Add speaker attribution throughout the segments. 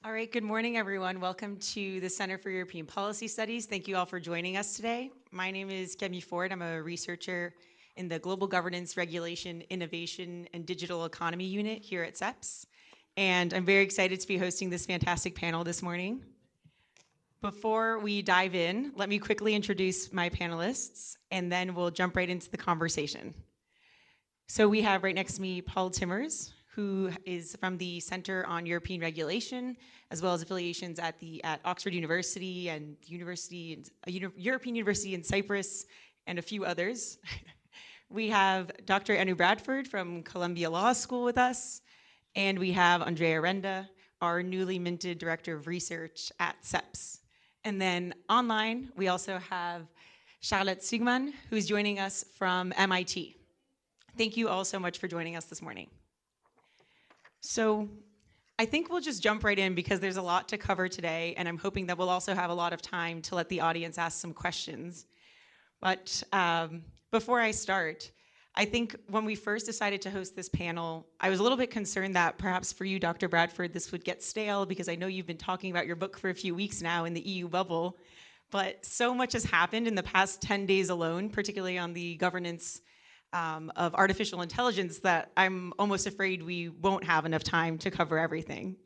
Speaker 1: All right, good morning, everyone. Welcome to the Center for European Policy Studies. Thank you all for joining us today. My name is Kemi Ford. I'm a researcher in the Global Governance, Regulation, Innovation, and Digital Economy Unit here at CEPS. And I'm very excited to be hosting this fantastic panel this morning. Before we dive in, let me quickly introduce my panelists, and then we'll jump right into the conversation. So we have right next to me Paul Timmers, who is from the Center on European Regulation, as well as affiliations at Oxford University and European University in Cyprus, and a few others. We have Dr. Anu Bradford from Columbia Law School with us, and we have Andrea Renda, our newly minted Director of Research at CEPS. And then online, we also have Charlotte Sigman, who's joining us from MIT. Thank you all so much for joining us this morning. So I think we'll just jump right in because there's a lot to cover today, and I'm hoping that we'll also have a lot of time to let the audience ask some questions. But before I start, I think when we first decided to host this panel, I was a little bit concerned that perhaps for you, Dr. Bradford, this would get stale because I know you've been talking about your book for a few weeks now in the EU bubble, but so much has happened in the past 10 days alone, particularly on the governance of artificial intelligence, that I'm almost afraid we won't have enough time to cover everything.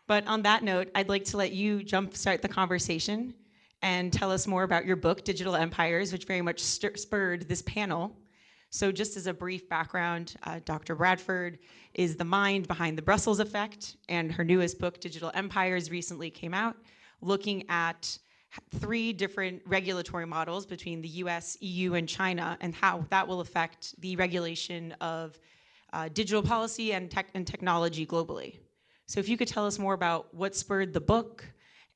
Speaker 1: But on that note, I'd like to let you jumpstart the conversation and tell us more about your book, Digital Empires, which very much spurred this panel. So just as a brief background, Dr. Bradford is the mind behind the Brussels Effect, and her newest book, Digital Empires, recently came out, looking at 3 different regulatory models between the US, EU, and China, and how that will affect the regulation of digital policy and technology globally. So if you could tell us more about what spurred the book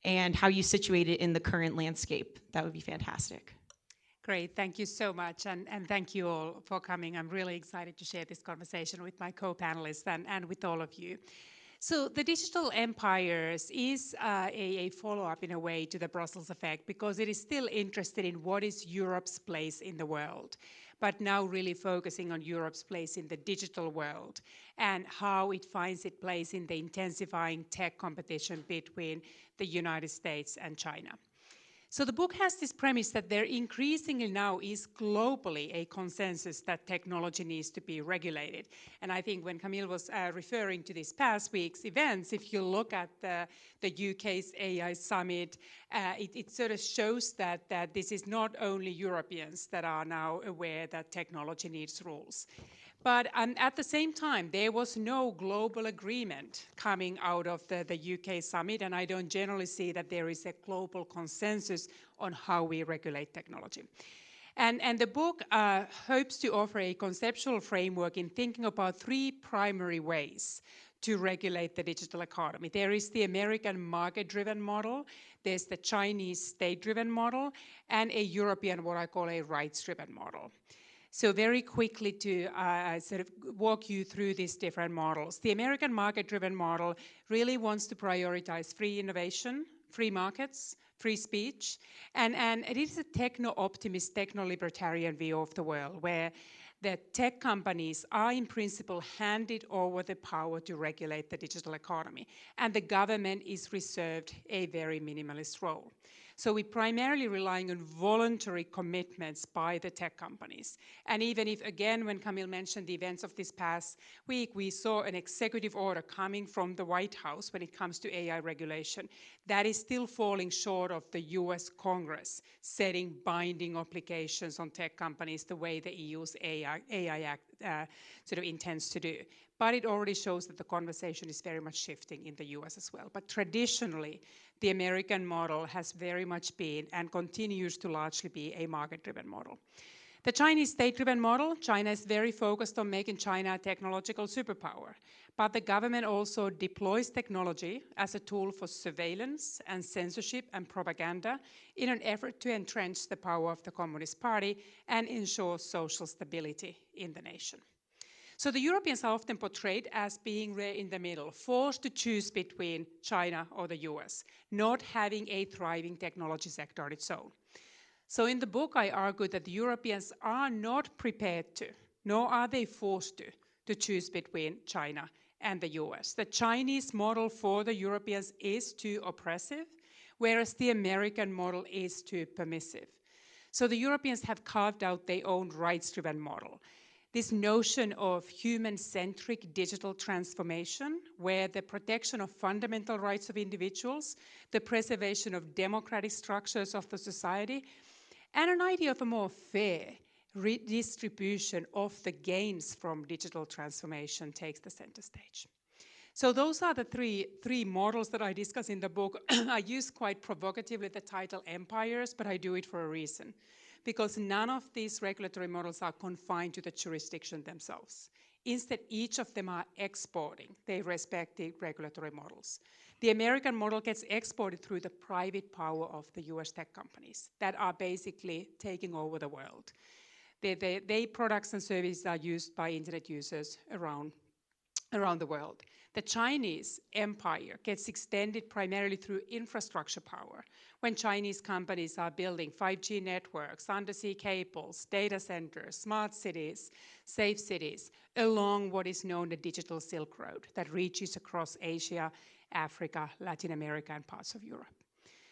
Speaker 1: and how you situate it in the current landscape, that would be fantastic.
Speaker 2: Great, thank you so much, and thank you all for coming. I'm really excited to share this conversation with my co-panelists and with all of you. So the Digital Empires is a follow-up in a way to the Brussels effect because it is still interested in what is Europe's place in the world, but now really focusing on Europe's place in the digital world and how it finds its place in the intensifying tech competition between the United States and China. So the book has this premise that there increasingly now is globally a consensus that technology needs to be regulated. And I think when Camille was referring to this past week's events, if you look at the UK's AI summit, it sort of shows that this is not only Europeans that are now aware that technology needs rules. But at the same time, there was no global agreement coming out of the UK summit, and I don't generally see that there is a global consensus on how we regulate technology. And the book hopes to offer a conceptual framework in thinking about 3 primary ways to regulate the digital economy. There is the American market-driven model, there's the Chinese state-driven model, and a European, what I call a rights-driven model. So very quickly to sort of walk you through these different models. The American market-driven model really wants to prioritize free innovation, free markets, free speech, and it is a techno-optimist, techno-libertarian view of the world where the tech companies are in principle handed over the power to regulate the digital economy, and the government is reserved a very minimalist role. So we're primarily relying on voluntary commitments by the tech companies. And even if, again, when Camille mentioned the events of this past week, we saw an executive order coming from the White House when it comes to AI regulation, that is still falling short of the US Congress setting binding obligations on tech companies the way the EU's AI Act sort of intends to do. But it already shows that the conversation is very much shifting in the US as well. But traditionally, the American model has very much been and continues to largely be a market-driven model. The Chinese state-driven model, China is very focused on making China a technological superpower. But the government also deploys technology as a tool for surveillance and censorship and propaganda in an effort to entrench the power of the Communist Party and ensure social stability in the nation. So the Europeans are often portrayed as being there in the middle, forced to choose between China or the US, not having a thriving technology sector on its own. So in the book, I argue that the Europeans are not prepared to, nor are they forced to choose between China and the US. The Chinese model for the Europeans is too oppressive, whereas the American model is too permissive. So the Europeans have carved out their own rights-driven model. This notion of human-centric digital transformation, where the protection of fundamental rights of individuals, the preservation of democratic structures of the society, and an idea of a more fair redistribution of the gains from digital transformation takes the center stage. So those are the three models that I discuss in the book. I use quite provocatively the title empires, but I do it for a reason. Because none of these regulatory models are confined to the jurisdiction themselves. Instead, each of them are exporting their respective regulatory models. The American model gets exported through the private power of the US tech companies that are basically taking over the world. Their products and services are used by internet users around the world. The Chinese empire gets extended primarily through infrastructure power, when Chinese companies are building 5G networks, undersea cables, data centers, smart cities, safe cities, along what is known the digital Silk Road that reaches across Asia, Africa, Latin America, and parts of Europe.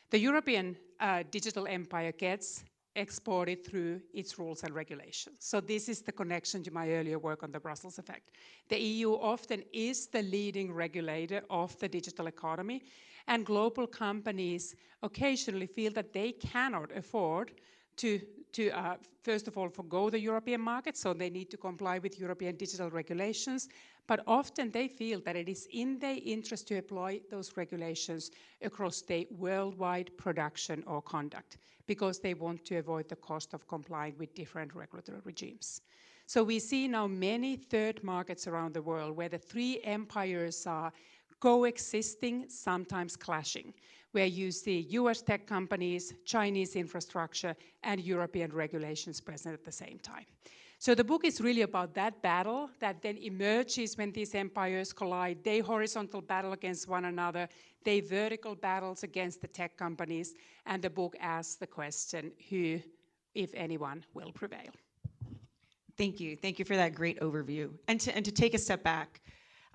Speaker 2: The European digital empire gets exported through its rules and regulations. So this is the connection to my earlier work on the Brussels effect. The EU often is the leading regulator of the digital economy, and global companies occasionally feel that they cannot afford to first of all, forgo the European market, so they need to comply with European digital regulations, but often they feel that it is in their interest to apply those regulations across their worldwide production or conduct, because they want to avoid the cost of complying with different regulatory regimes. So we see now many third markets around the world where the three empires are coexisting, sometimes clashing, where you see US tech companies, Chinese infrastructure, and European regulations present at the same time. So the book is really about that battle that then emerges when these empires collide, their horizontal battle against one another, their vertical battles against the tech companies, and the book asks the question, who, if anyone, will prevail?
Speaker 1: Thank you. Thank you for that great overview. And to take a step back,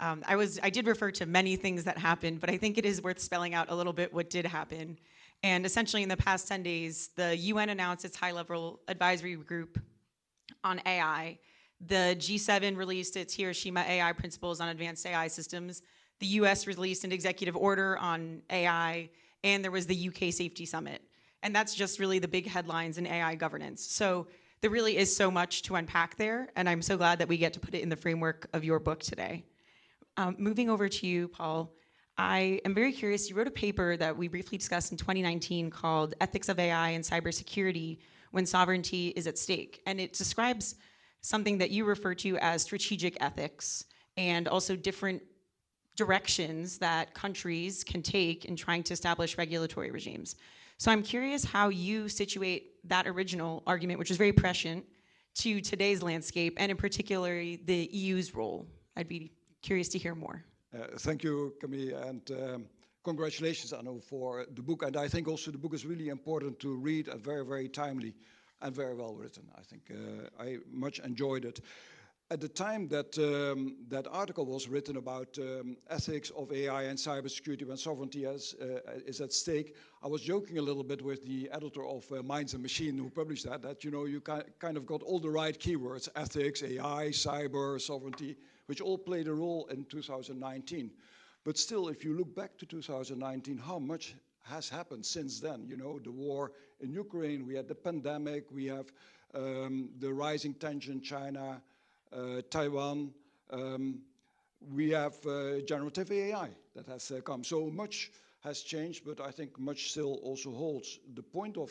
Speaker 1: I did refer to many things that happened, but I think it is worth spelling out a little bit what did happen. And essentially in the past 10 days, the UN announced its high-level advisory group on AI. The G7 released its Hiroshima AI Principles on Advanced AI Systems. The US released an executive order on AI, and there was the UK Safety Summit. And that's just really the big headlines in AI governance. So there really is so much to unpack there, and I'm so glad that we get to put it in the framework of your book today. Moving over to you, Paul, I am very curious. You wrote a paper that we briefly discussed in 2019 called Ethics of AI and Cybersecurity When Sovereignty is at Stake. And it describes something that you refer to as strategic ethics and also different directions that countries can take in trying to establish regulatory regimes. So I'm curious how you situate that original argument, which is very prescient, to today's landscape, and in particular, the EU's role. I'd be curious to hear more.
Speaker 3: Thank you, Camille, and congratulations, Anu, for the book. And I think also the book is really important to read and very, very timely and very well written. I think I much enjoyed it. At the time that that article was written about ethics of AI and cybersecurity when sovereignty is at stake, I was joking a little bit with the editor of Minds and Machine who published that you know, you kind of got all the right keywords: ethics, AI, cyber, sovereignty, which all played a role in 2019. But still, if you look back to 2019, how much has happened since then? You know, the war in Ukraine, we had the pandemic, we have the rising tension in China, Taiwan, we have generative AI that has come. So much has changed, but I think much still also holds. The point of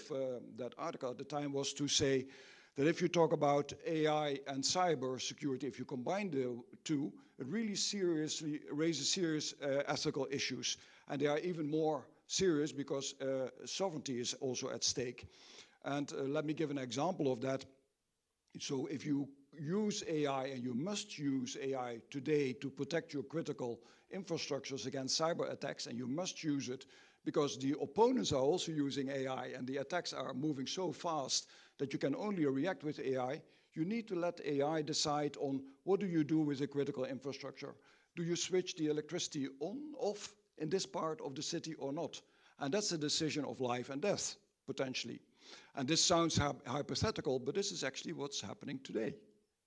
Speaker 3: that article at the time was to say that if you talk about AI and cyber security, if you combine the two, it really seriously raises serious ethical issues. And they are even more serious because sovereignty is also at stake. And let me give an example of that. So if you use AI, and you must use AI today to protect your critical infrastructures against cyber attacks, and you must use it because the opponents are also using AI and the attacks are moving so fast that you can only react with AI, you need to let AI decide on what do you do with the critical infrastructure. Do you switch the electricity on, off in this part of the city or not? And that's a decision of life and death, potentially. And this sounds hypothetical, but this is actually what's happening today.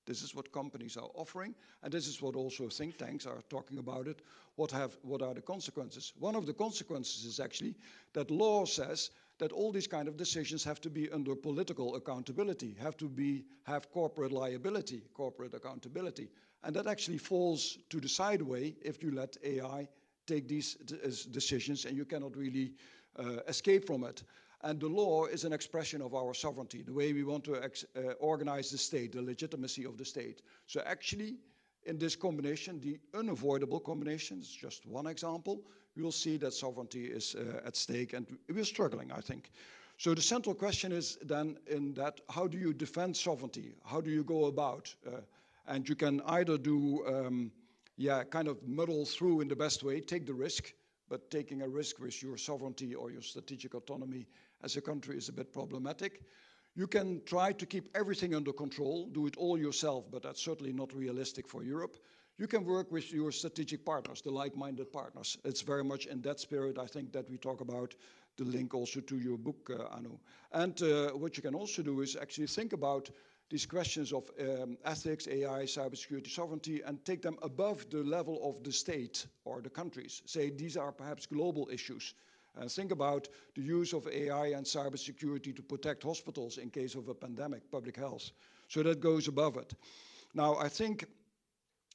Speaker 3: This is what companies are offering, and this is what also think tanks are talking about it. What are the consequences? One of the consequences is actually that law says that all these kind of decisions have to be under political accountability, have corporate liability, corporate accountability. And that actually falls to the sideway if you let AI take these decisions, and you cannot really escape from it. And the law is an expression of our sovereignty, the way we want to organize the state, the legitimacy of the state. So actually, in this combination, the unavoidable combination, is just one example, we will see that sovereignty is at stake, and we're struggling, I think. So the central question is then in that, how do you defend sovereignty? How do you go about? And you can either do, kind of muddle through in the best way, take the risk, but taking a risk with your sovereignty or your strategic autonomy as a country is a bit problematic. You can try to keep everything under control, do it all yourself, but that's certainly not realistic for Europe. You can work with your strategic partners, the like-minded partners. It's very much in that spirit, I think, that we talk about, the link also to your book, Anu. And what you can also do is actually think about these questions of ethics, AI, cybersecurity, sovereignty, and take them above the level of the state or the countries. Say these are perhaps global issues. Think about the use of AI and cybersecurity to protect hospitals in case of a pandemic, public health. So that goes above it. Now, I think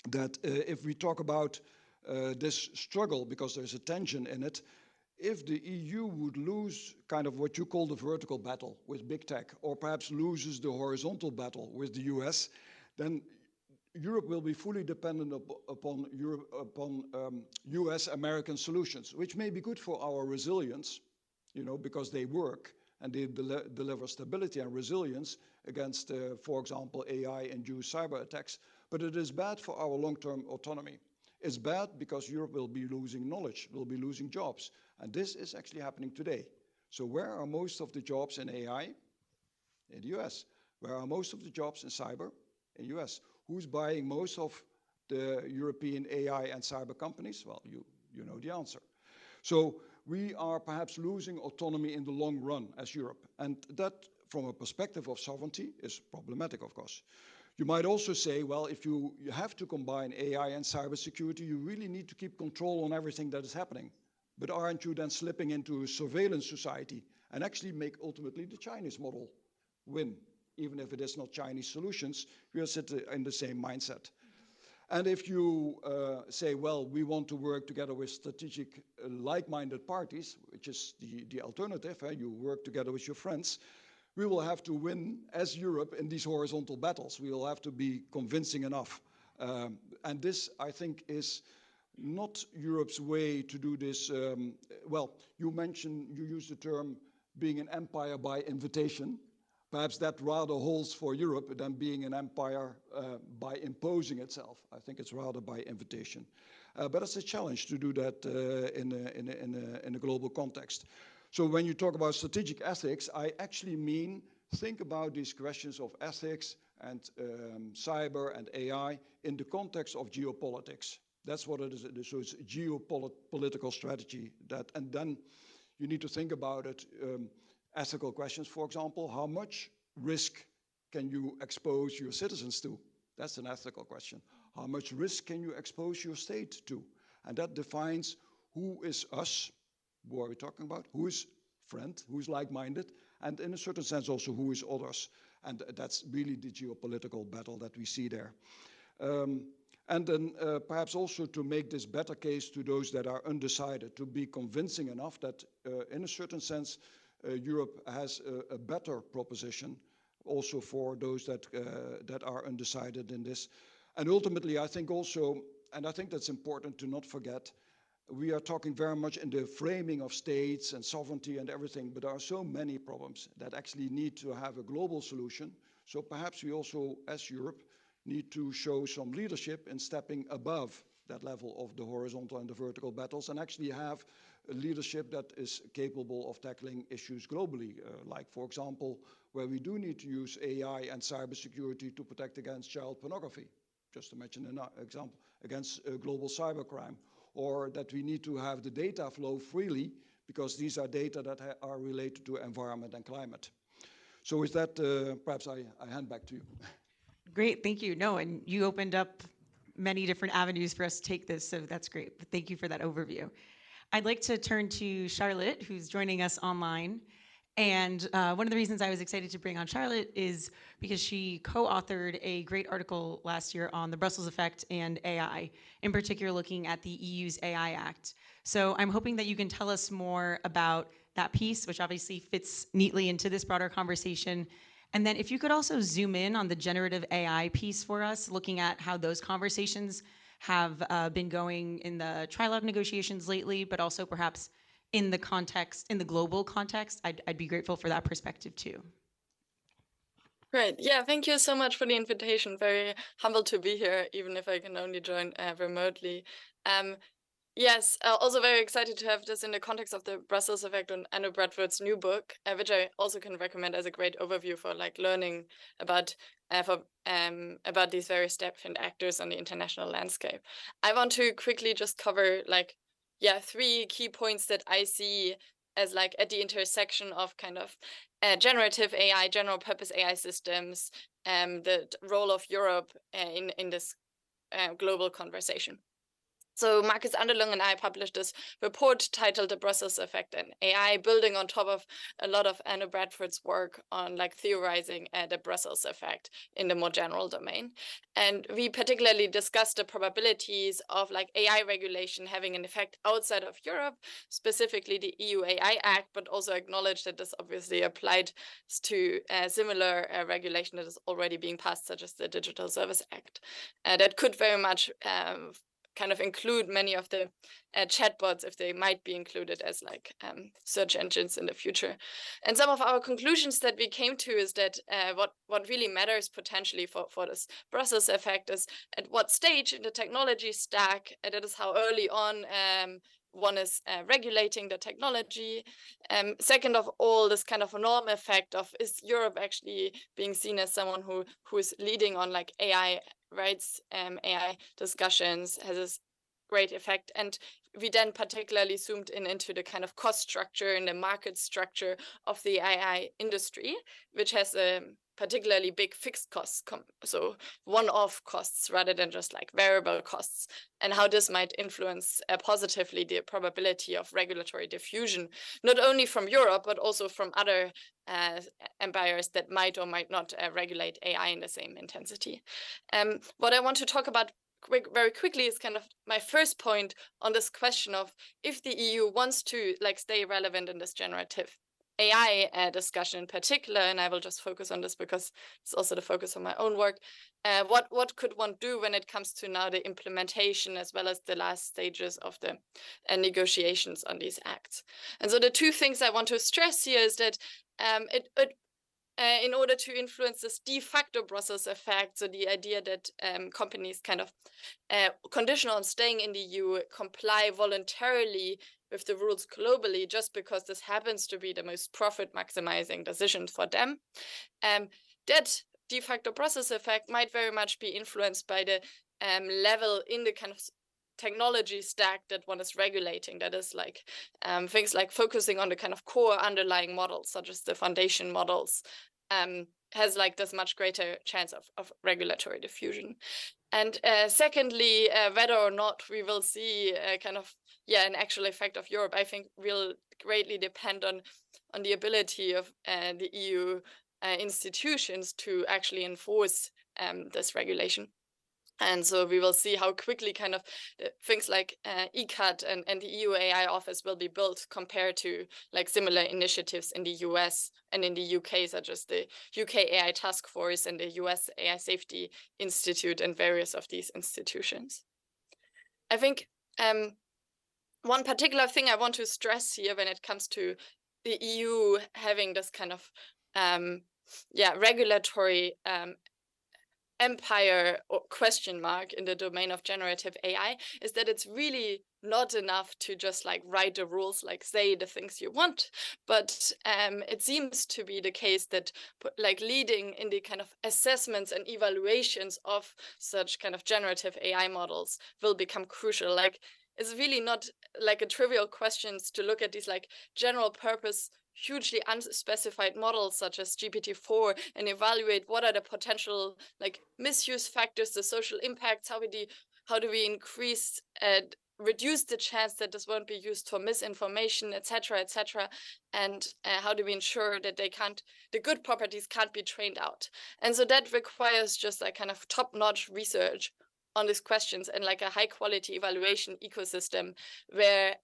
Speaker 3: that if we talk about this struggle, because there's a tension in it, if the EU would lose kind of what you call the vertical battle with big tech, or perhaps loses the horizontal battle with the US, then Europe will be fully dependent upon US-American solutions, which may be good for our resilience, because they work and they deliver stability and resilience against, for example, AI-induced cyber attacks. But it is bad for our long-term autonomy. It's bad because Europe will be losing knowledge, will be losing jobs. And this is actually happening today. So where are most of the jobs in AI? In the US. Where are most of the jobs in cyber? In the US. Who's buying most of the European AI and cyber companies? Well, you know the answer. So we are perhaps losing autonomy in the long run as Europe. And that, from a perspective of sovereignty, is problematic, of course. You might also say, well, if you have to combine AI and cybersecurity, you really need to keep control on everything that is happening. But aren't you then slipping into a surveillance society and actually make ultimately the Chinese model win? Even if it is not Chinese solutions, we are sitting in the same mindset. And if you say, well, we want to work together with strategic like-minded parties, which is the alternative, you work together with your friends, we will have to win as Europe in these horizontal battles. We will have to be convincing enough. And this, I think, is not Europe's way to do this. Well, you used the term being an empire by invitation. Perhaps that rather holds for Europe than being an empire by imposing itself. I think it's rather by invitation. But it's a challenge to do that in a global context. So when you talk about strategic ethics, I actually mean think about these questions of ethics and cyber and AI in the context of geopolitics. That's what it is. So it's geopolitical strategy. And then you need to think about it. Ethical questions, for example, how much risk can you expose your citizens to? That's an ethical question. How much risk can you expose your state to? And that defines who is us, who are we talking about, who is friend, who is like-minded, and in a certain sense also who is others. And that's really the geopolitical battle that we see there. And then perhaps also to make this better case to those that are undecided, to be convincing enough that in a certain sense, Europe has a better proposition also for those that are undecided in this. And ultimately, I think also, and I think that's important to not forget, we are talking very much in the framing of states and sovereignty and everything, but there are so many problems that actually need to have a global solution. So perhaps we also, as Europe, need to show some leadership in stepping above that level of the horizontal and the vertical battles and actually have a leadership that is capable of tackling issues globally, like, for example, where we do need to use AI and cybersecurity to protect against child pornography. just to mention an example, against global cybercrime, or that we need to have the data flow freely because these are data that are related to environment and climate. So with that, perhaps I hand back to you.
Speaker 1: Great, thank you. No, and you opened up many different avenues for us to take this, so that's great. But thank you for that overview. I'd like to turn to Charlotte, who's joining us online. And one of the reasons I was excited to bring on Charlotte is because she co-authored a great article last year on the Brussels effect and AI, in particular looking at the EU's AI Act. So I'm hoping that you can tell us more about that piece, which obviously fits neatly into this broader conversation. And then if you could also zoom in on the generative AI piece for us, looking at how those conversations have been going in the trilogue negotiations lately, but also perhaps in the context, in the global context, I'd be grateful for that perspective too.
Speaker 4: Great. Yeah, thank you so much for the invitation. Very humbled to be here, even if I can only join remotely. Yes, also very excited to have this in the context of the Brussels effect on Anu Bradford's new book, which I also can recommend as a great overview for like learning about these various different actors on the international landscape. I want to quickly just cover like, yeah, 3 key points that I see as like at the intersection of kind of generative AI, general purpose AI systems, the role of Europe in this global conversation. So Marcus Anderlung and I published this report titled The Brussels Effect and AI, building on top of a lot of Anu Bradford's work on like theorizing the Brussels effect in the more general domain. And we particularly discussed the probabilities of like AI regulation having an effect outside of Europe, specifically the EU AI Act, but also acknowledged that this obviously applied to similar regulation that is already being passed, such as the Digital Service Act, that could very much kind of include many of the chatbots if they might be included as like search engines in the future. And some of our conclusions that we came to is that what really matters potentially for this Brussels effect is at what stage in the technology stack, and that is how early on one is regulating the technology. Second of all, this kind of a norm effect of, is Europe actually being seen as someone who is leading on like AI rights, AI discussions, has this great effect. And we then particularly zoomed into the kind of cost structure and the market structure of the AI industry, which has a particularly big fixed costs, so one-off costs rather than just like variable costs, and how this might influence positively the probability of regulatory diffusion, not only from Europe, but also from other empires that might or might not regulate AI in the same intensity. What I want to talk about very quickly is kind of my first point on this question of if the EU wants to like stay relevant in this generative AI discussion in particular, and I will just focus on this because it's also the focus of my own work. What could one do when it comes to now the implementation as well as the last stages of the negotiations on these acts? And so the 2 things I want to stress here is that in order to influence this de facto Brussels effect, so the idea that companies kind of conditional on staying in the EU comply voluntarily with the rules globally just because this happens to be the most profit maximizing decision for them, that de facto Brussels effect might very much be influenced by the level in the kind of technology stack that one is regulating. That is like things like focusing on the kind of core underlying models, such as the foundation models, has like this much greater chance of regulatory diffusion. And secondly, whether or not we will see kind of an actual effect of Europe, I think will greatly depend on the ability of the EU institutions to actually enforce this regulation. And so we will see how quickly kind of things like ECAT and the EU AI office will be built compared to like similar initiatives in the US and in the UK, such as the UK AI Task Force and the US AI Safety Institute and various of these institutions. I think one particular thing I want to stress here when it comes to the EU having this kind of regulatory empire or question mark in the domain of generative AI is that it's really not enough to just like write the rules, like say the things you want, but it seems to be the case that like leading in the kind of assessments and evaluations of such kind of generative AI models will become crucial. Like it's really not like a trivial questions to look at these like general purpose hugely unspecified models such as GPT-4 and evaluate what are the potential like misuse factors, the social impacts, how do we increase and reduce the chance that this won't be used for misinformation, etc., etc., and how do we ensure that the good properties can't be trained out. And so that requires just like kind of top-notch research on these questions and like a high quality evaluation ecosystem where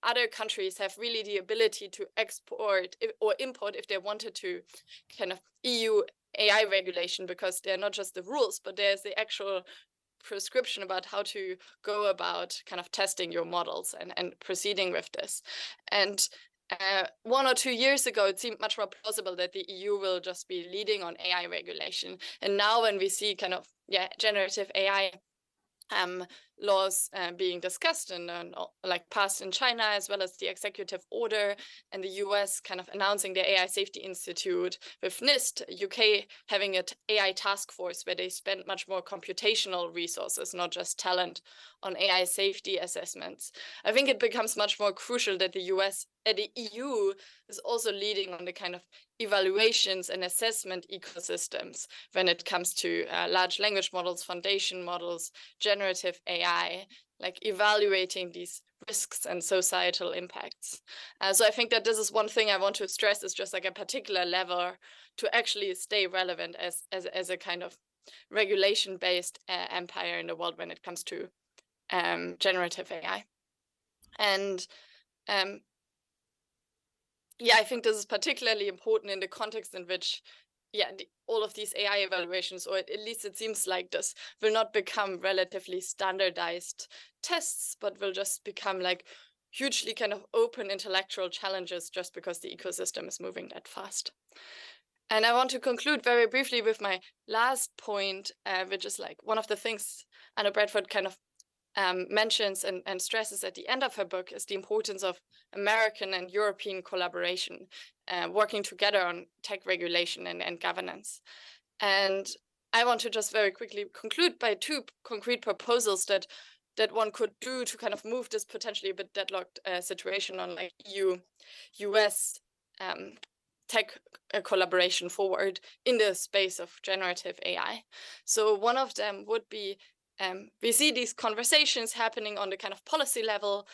Speaker 4: other countries have really the ability to export or import if they wanted to kind of EU AI regulation, because they're not just the rules, but there's the actual prescription about how to go about kind of testing your models and proceeding with this. And 1 or 2 years ago, it seemed much more plausible that the EU will just be leading on AI regulation. And now when we see kind of, generative AI laws being discussed and like passed in China, as well as the executive order, and the US kind of announcing the AI Safety Institute, with NIST, UK having an AI task force where they spend much more computational resources, not just talent, on AI safety assessments. I think it becomes much more crucial that the EU is also leading on the kind of evaluations and assessment ecosystems when it comes to large language models, foundation models, generative AI, like evaluating these risks and societal impacts. So I think that this is one thing I want to stress, is just like a particular lever to actually stay relevant as a kind of regulation-based empire in the world when it comes to generative AI. And I think this is particularly important in the context in which all of these AI evaluations, or at least it seems like this, will not become relatively standardized tests, but will just become like hugely kind of open intellectual challenges just because the ecosystem is moving that fast. And I want to conclude very briefly with my last point, which is like one of the things Anu Bradford kind of mentions and stresses at the end of her book, is the importance of American and European collaboration, working together on tech regulation and governance. And I want to just very quickly conclude by 2 concrete proposals that one could do to kind of move this potentially a bit deadlocked situation on like EU-US tech collaboration forward in the space of generative AI. So one of them would be, we see these conversations happening on the kind of policy level,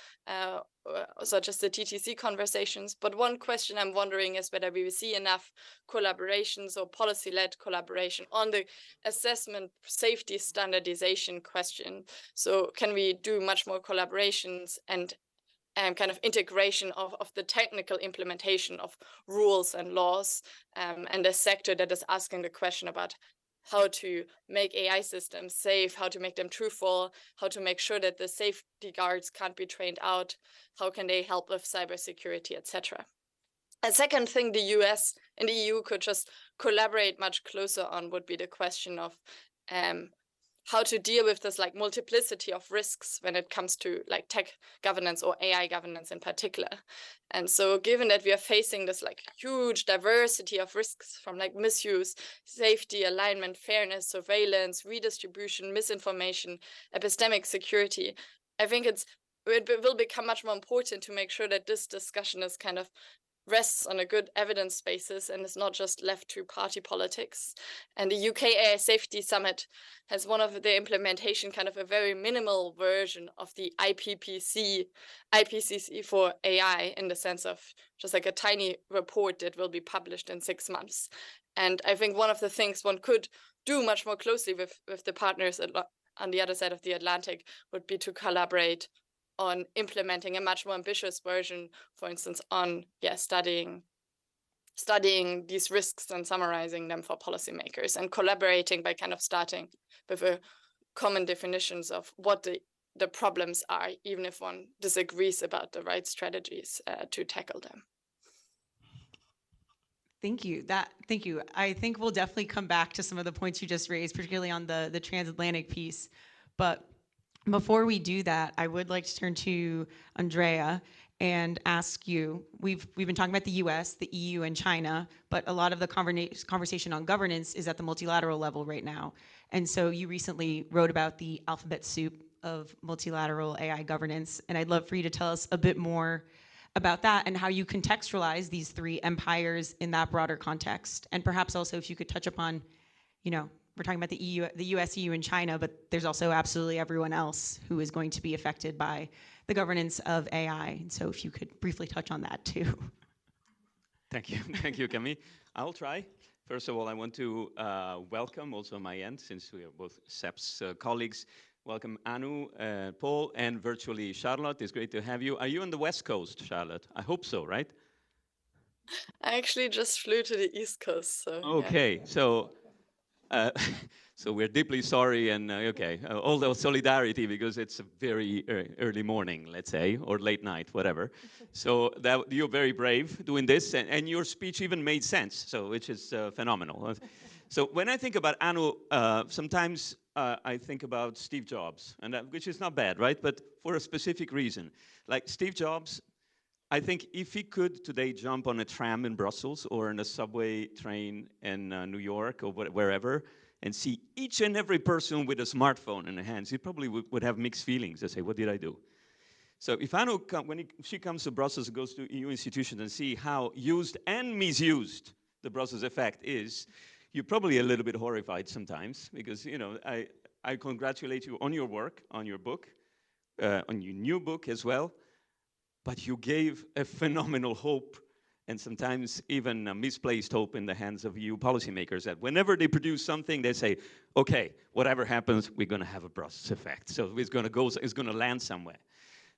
Speaker 4: such as the TTC conversations. But one question I'm wondering is whether we will see enough collaborations or policy-led collaboration on the assessment safety standardization question. So can we do much more collaborations and kind of integration of the technical implementation of rules and laws, and the sector that is asking the question about how to make AI systems safe, how to make them truthful, how to make sure that the safety guards can't be trained out, how can they help with cybersecurity, etc. A second thing the US and the EU could just collaborate much closer on would be the question of how to deal with this like multiplicity of risks when it comes to like tech governance or AI governance in particular. And so given that we are facing this like huge diversity of risks from like misuse, safety, alignment, fairness, surveillance, redistribution, misinformation, epistemic security, I think it will become much more important to make sure that this discussion is kind of rests on a good evidence basis and is not just left to party politics. And the UK AI Safety Summit has one of the implementation, kind of a very minimal version of the IPCC for AI, in the sense of just like a tiny report that will be published in 6 months. And I think one of the things one could do much more closely with the partners on the other side of the Atlantic would be to collaborate on implementing a much more ambitious version, for instance, on studying these risks and summarizing them for policymakers, and collaborating by kind of starting with a common definitions of what the problems are, even if one disagrees about the right strategies to tackle them.
Speaker 1: Thank you. Thank you. I think we'll definitely come back to some of the points you just raised, particularly on the transatlantic piece. But before we do that, I would like to turn to Andrea and ask you. We've been talking about the U.S., the EU, and China, but a lot of the conversation on governance is at the multilateral level right now. And so you recently wrote about the alphabet soup of multilateral AI governance, and I'd love for you to tell us a bit more about that and how you contextualize these three empires in that broader context. And perhaps also if you could touch upon, we're talking about the EU, the US, EU, and China, but there's also absolutely everyone else who is going to be affected by the governance of AI. And so if you could briefly touch on that too.
Speaker 5: Thank you. Thank you, Camille. I'll try. First of all, I want to welcome also on my end, since we are both SEP's colleagues, welcome Anu, Paul, and virtually Charlotte. It's great to have you. Are you on the West Coast, Charlotte? I hope so, right?
Speaker 4: I actually just flew to the East Coast, so
Speaker 5: okay.
Speaker 4: yeah.
Speaker 5: So so we're deeply sorry, and all the solidarity, because it's a very early morning, let's say, or late night, whatever. So that you're very brave doing this, and your speech even made sense, so which is phenomenal. So when I think about Anu, sometimes I think about Steve Jobs, and which is not bad, right? But for a specific reason, like Steve Jobs. I think if he could today jump on a tram in Brussels or in a subway train in New York or wherever and see each and every person with a smartphone in their hands, he probably would have mixed feelings and say, what did I do? So if Anu, she comes to Brussels, goes to EU institutions and see how used and misused the Brussels effect is, you're probably a little bit horrified sometimes because, I congratulate you on your work, on your book, on your new book as well. But you gave a phenomenal hope, and sometimes even a misplaced hope in the hands of EU policymakers, that whenever they produce something, they say, okay, whatever happens, we're going to have a Brussels effect. So it's going to land somewhere.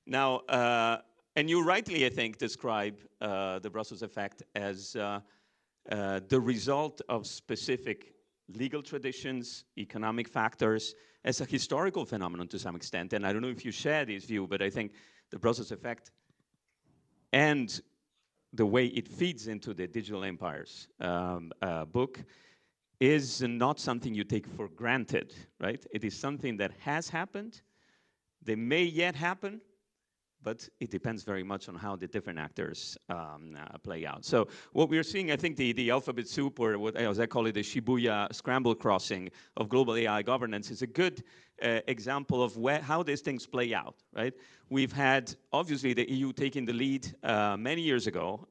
Speaker 5: Now, and you rightly, I think, describe the Brussels effect as the result of specific legal traditions, economic factors, as a historical phenomenon to some extent. And I don't know if you share this view, but I think the Brussels effect and the way it feeds into the Digital Empires book is not something you take for granted, right? It is something that has happened. They may yet happen, but it depends very much on how the different actors play out. So what we're seeing, I think the alphabet soup, or what as I call it, the Shibuya scramble crossing of global AI governance, is a good example of how these things play out, right? We've had, obviously, the EU taking the lead many years ago,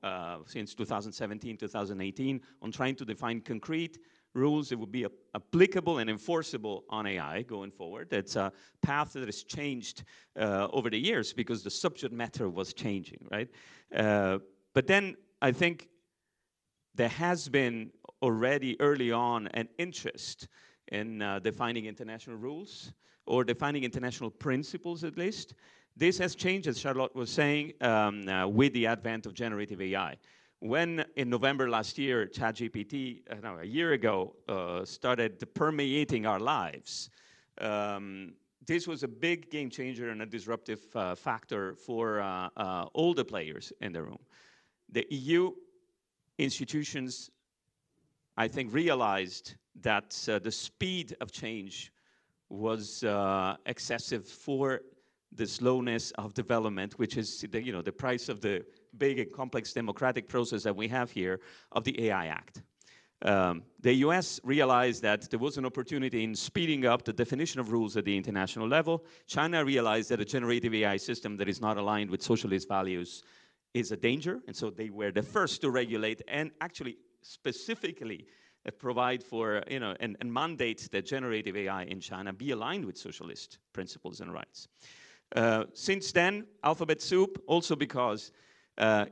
Speaker 5: since 2017, 2018, on trying to define concrete rules that would be applicable and enforceable on AI going forward. It's a path that has changed over the years because the subject matter was changing, right? But then I think there has been already early on an interest in defining international rules or defining international principles at least. This has changed, as Charlotte was saying, with the advent of generative AI. When in November last year, ChatGPT, a year ago, started permeating our lives, this was a big game changer and a disruptive factor for all the players in the room. The EU institutions, I think, realized that the speed of change was excessive for the slowness of development, which is the price of the big and complex democratic process that we have here of the AI Act. The US realized that there was an opportunity in speeding up the definition of rules at the international level. China realized that a generative AI system that is not aligned with socialist values is a danger, and so they were the first to regulate and actually specifically provide for, and mandate that generative AI in China be aligned with socialist principles and rights. Since then, alphabet soup, also because,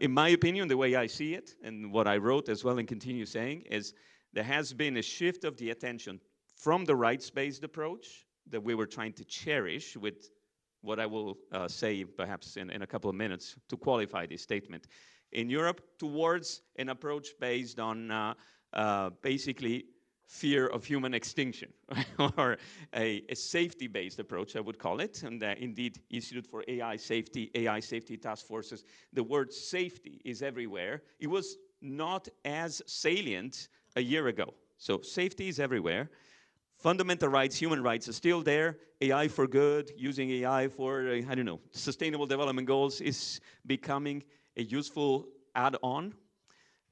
Speaker 5: in my opinion, the way I see it, and what I wrote as well and continue saying, is there has been a shift of the attention from the rights-based approach that we were trying to cherish with what I will say perhaps in a couple of minutes to qualify this statement in Europe, towards an approach based on basically fear of human extinction, or a safety-based approach, I would call it. And indeed, Institute for AI Safety Task Forces, the word safety is everywhere. It was not as salient a year ago. So safety is everywhere. Fundamental rights, human rights are still there. AI for good, using AI for, I don't know, sustainable development goals is becoming a useful add-on.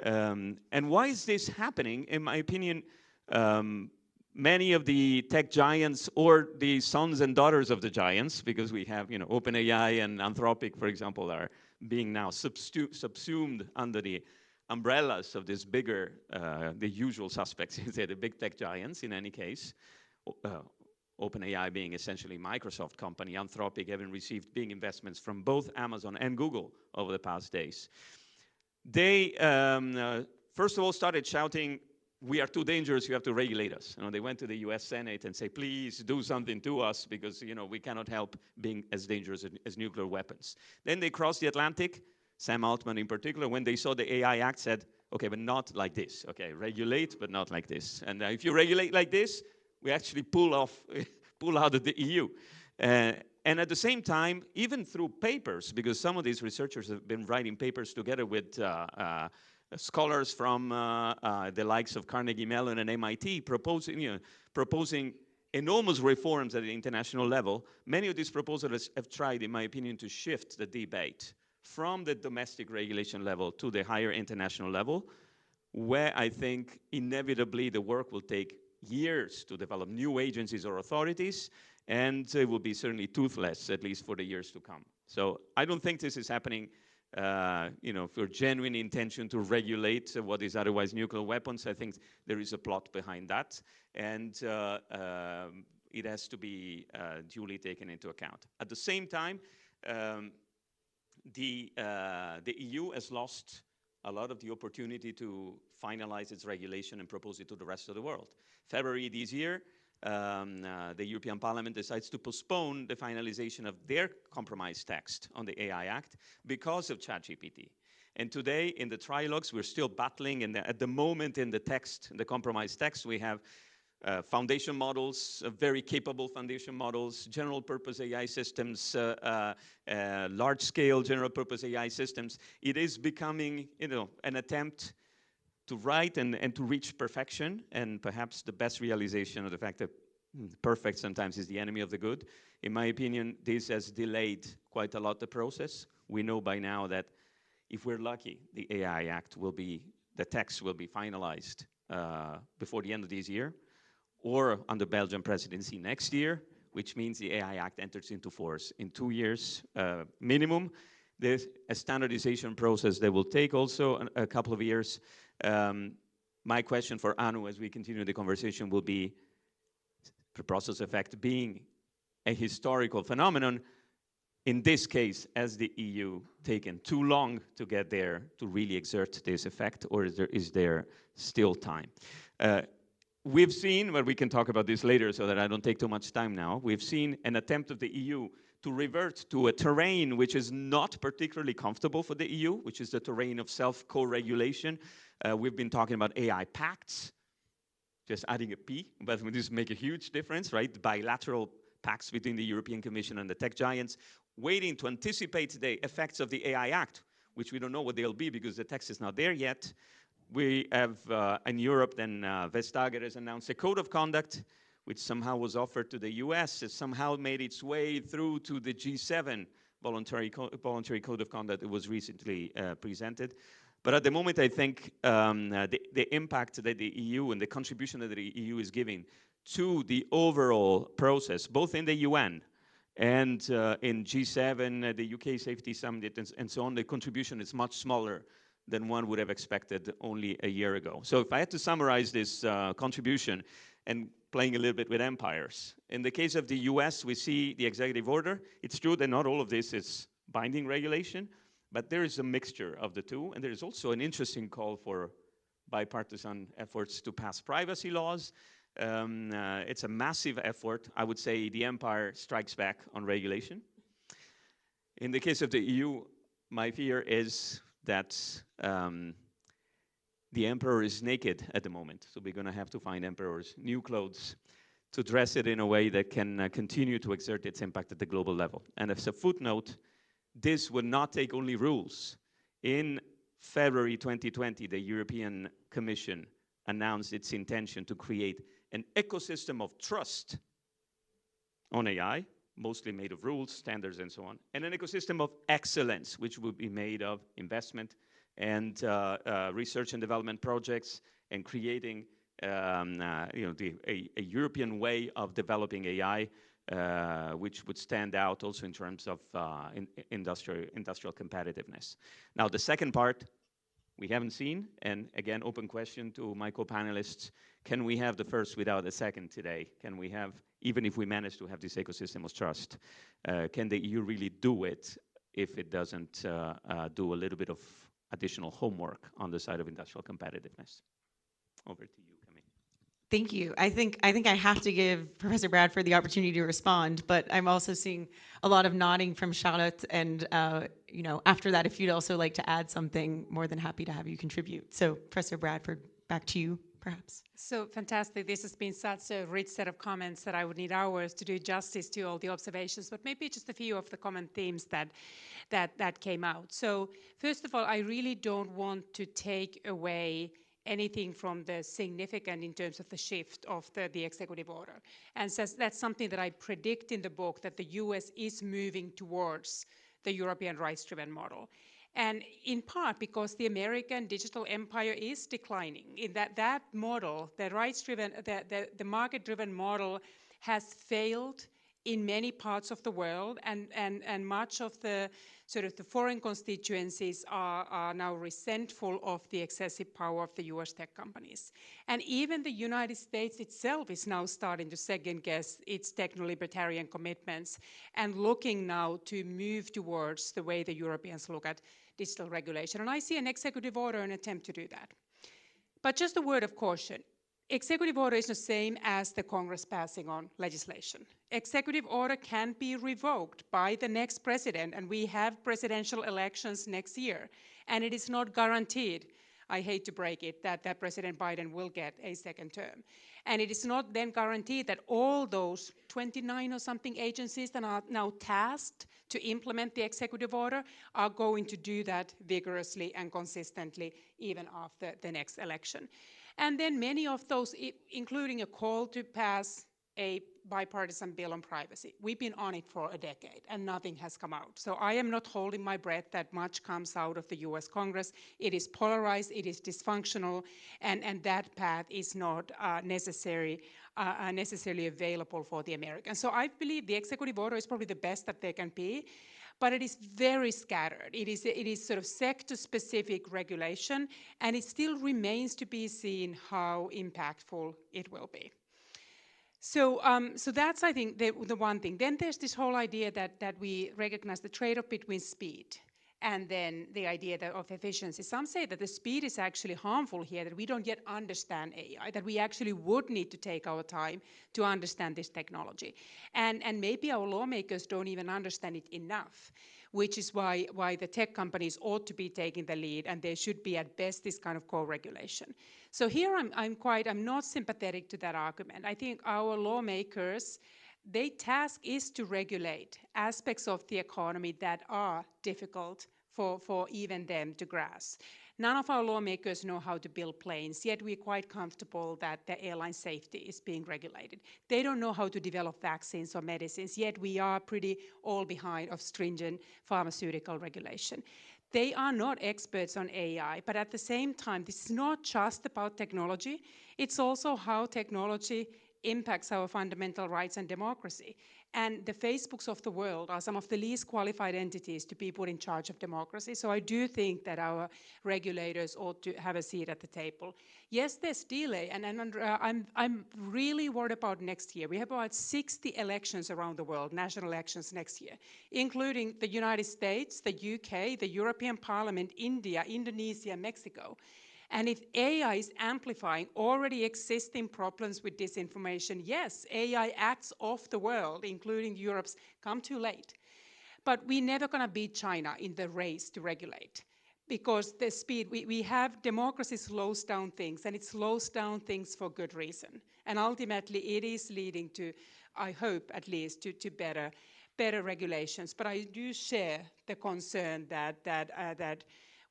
Speaker 5: And why is this happening? In my opinion, many of the tech giants, or the sons and daughters of the giants, because we have, OpenAI and Anthropic, for example, are being now subsumed under the umbrellas of this bigger, the usual suspects, the big tech giants in any case. OpenAI being essentially Microsoft company, Anthropic having received big investments from both Amazon and Google over the past days. They, first of all, started shouting, "We are too dangerous, you have to regulate us." They went to the US Senate and say, "Please do something to us because we cannot help being as dangerous as nuclear weapons." Then they crossed the Atlantic, Sam Altman in particular, when they saw the AI Act, said, "Okay, but not like this. Okay, regulate, but not like this. And if you regulate like this, we actually pull out of the EU." And at the same time, even through papers, because some of these researchers have been writing papers together with scholars from the likes of Carnegie Mellon and MIT, proposing enormous reforms at the international level. Many of these proposals have tried, in my opinion, to shift the debate from the domestic regulation level to the higher international level, where I think inevitably the work will take years to develop new agencies or authorities, and it will be certainly toothless, at least for the years to come. So I don't think this is happening for genuine intention to regulate what is otherwise nuclear weapons. I think there is a plot behind that, and it has to be duly taken into account. At the same time, the EU has lost a lot of the opportunity to finalize its regulation and propose it to the rest of the world. February this year, the European Parliament decides to postpone the finalization of their compromise text on the AI Act because of ChatGPT. And today, in the trilogues, we're still battling, and at the moment in the text, the compromise text, we have foundation models, very capable foundation models, general purpose AI systems, large-scale general purpose AI systems. It is becoming, an attempt to write and to reach perfection, and perhaps the best realization of the fact that perfect sometimes is the enemy of the good. In my opinion, this has delayed quite a lot the process. We know by now that if we're lucky, the AI Act the text will be finalized before the end of this year, or under Belgian presidency next year, which means the AI Act enters into force in 2 years minimum. There's a standardization process that will take also a couple of years. My question for Anu as we continue the conversation will be, the process effect being a historical phenomenon, in this case, has the EU taken too long to get there to really exert this effect, or is there still time? We've seen, well, we can talk about this later so that I don't take too much time now. We've seen an attempt of the EU to revert to a terrain which is not particularly comfortable for the EU, which is the terrain of self-co-regulation. We've been talking about AI pacts, just adding a P, but this make a huge difference, right? Bilateral pacts between the European Commission and the tech giants, waiting to anticipate the effects of the AI Act, which we don't know what they'll be because the text is not there yet. We have, in Europe, then Vestager has announced a code of conduct, which somehow was offered to the US. It somehow made its way through to the G7 voluntary code of conduct that was recently presented. But at the moment, I think the impact that the EU and the contribution that the EU is giving to the overall process, both in the UN and in G7, the UK Safety Summit, and so on, the contribution is much smaller than one would have expected only a year ago. So if I had to summarize this contribution, and playing a little bit with empires, in the case of the US, we see the executive order. It's true that not all of this is binding regulation, but there is a mixture of the two, and there is also an interesting call for bipartisan efforts to pass privacy laws. It's a massive effort. I would say the empire strikes back on regulation. In the case of the EU, my fear is that the emperor is naked at the moment. So we're going to have to find emperors new clothes to dress it in a way that can continue to exert its impact at the global level. And as a footnote, this would not take only rules. In February 2020, the European Commission announced its intention to create an ecosystem of trust on AI, mostly made of rules, standards, and so on, and an ecosystem of excellence, which would be made of investment and research and development projects, and creating a European way of developing AI, which would stand out also in terms of industrial competitiveness. Now, the second part we haven't seen, and again, open question to my co-panelists, can we have the first without the second today? Can we have, even if we manage to have this ecosystem of trust, can the EU really do it if it doesn't do a little bit of additional homework on the side of industrial competitiveness? Over to you, Camille.
Speaker 1: Thank you. I think I have to give Professor Bradford the opportunity to respond, but I'm also seeing a lot of nodding from Charlotte, and after that, if you'd also like to add something, more than happy to have you contribute. So, Professor Bradford, back to you, perhaps.
Speaker 2: So fantastic. This has been such a rich set of comments that I would need hours to do justice to all the observations, but maybe just a few of the common themes that came out. So first of all, I really don't want to take away anything from the significant in terms of the shift of the executive order. And so that's something that I predict in the book, that the US is moving towards the European rights-driven model. And in part because the American digital empire is declining. In that model, the rights-driven, the market-driven model has failed in many parts of the world, and much of the sort of the foreign constituencies are now resentful of the excessive power of the US tech companies. And even the United States itself is now starting to second guess its techno-libertarian commitments and looking now to move towards the way the Europeans look at digital regulation. And I see an executive order an attempt to do that. But just a word of caution. Executive order is the same as the Congress passing on legislation. Executive order can be revoked by the next president, and we have presidential elections next year. And it is not guaranteed, I hate to break it, that President Biden will get a second term. And it is not then guaranteed that all those 29 or something agencies that are now tasked to implement the executive order are going to do that vigorously and consistently even after the next election. And then many of those, including a call to pass a bipartisan bill on privacy. We've been on it for a decade and nothing has come out. So I am not holding my breath that much comes out of the US Congress. It is polarized, it is dysfunctional, and that path is not necessarily available for the Americans. So I believe the executive order is probably the best that there can be, but it is very scattered. It is sort of sector-specific regulation, and it still remains to be seen how impactful it will be. So that's, I think, the one thing. Then there's this whole idea that we recognize the trade-off between speed and then the idea of efficiency. Some say that the speed is actually harmful here, that we don't yet understand AI, that we actually would need to take our time to understand this technology. And maybe our lawmakers don't even understand it enough, which is why the tech companies ought to be taking the lead, and there should be at best this kind of co-regulation. So here I'm not sympathetic to that argument. I think our lawmakers, their task is to regulate aspects of the economy that are difficult for even them to grasp. None of our lawmakers know how to build planes, yet we're quite comfortable that the airline safety is being regulated. They don't know how to develop vaccines or medicines, yet we are pretty all behind of stringent pharmaceutical regulation. They are not experts on AI, but at the same time, this is not just about technology, it's also how technology impacts our fundamental rights and democracy. And the Facebooks of the world are some of the least qualified entities to be put in charge of democracy. So I do think that our regulators ought to have a seat at the table. Yes, there's delay, and I'm really worried about next year. We have about 60 elections around the world, national elections next year, including the United States, the UK, the European Parliament, India, Indonesia, Mexico. And if AI is amplifying already existing problems with disinformation, yes, AI acts off the world, including Europe's, come too late. But we're never going to beat China in the race to regulate, because the speed, we have democracy slows down things, and it slows down things for good reason. And ultimately, it is leading to, I hope at least, to better regulations. But I do share the concern that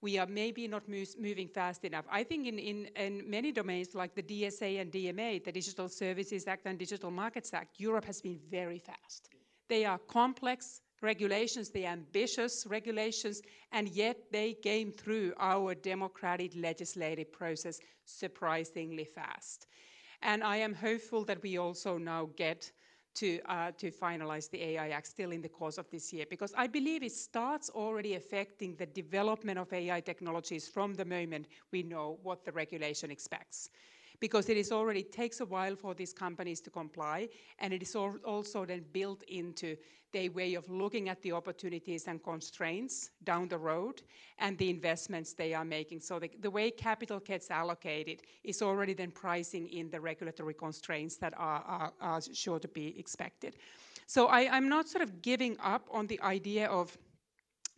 Speaker 2: we are maybe not moving fast enough. I think in many domains like the DSA and DMA, the Digital Services Act and Digital Markets Act, Europe has been very fast. They are complex regulations, they are ambitious regulations, and yet they came through our democratic legislative process surprisingly fast. And I am hopeful that we also now get to finalize the AI Act still in the course of this year, because I believe it starts already affecting the development of AI technologies from the moment we know what the regulation expects. Because it is already takes a while for these companies to comply, and it is also then built into their way of looking at the opportunities and constraints down the road and the investments they are making. So the way capital gets allocated is already then pricing in the regulatory constraints that are sure to be expected. So I'm not sort of giving up on the idea of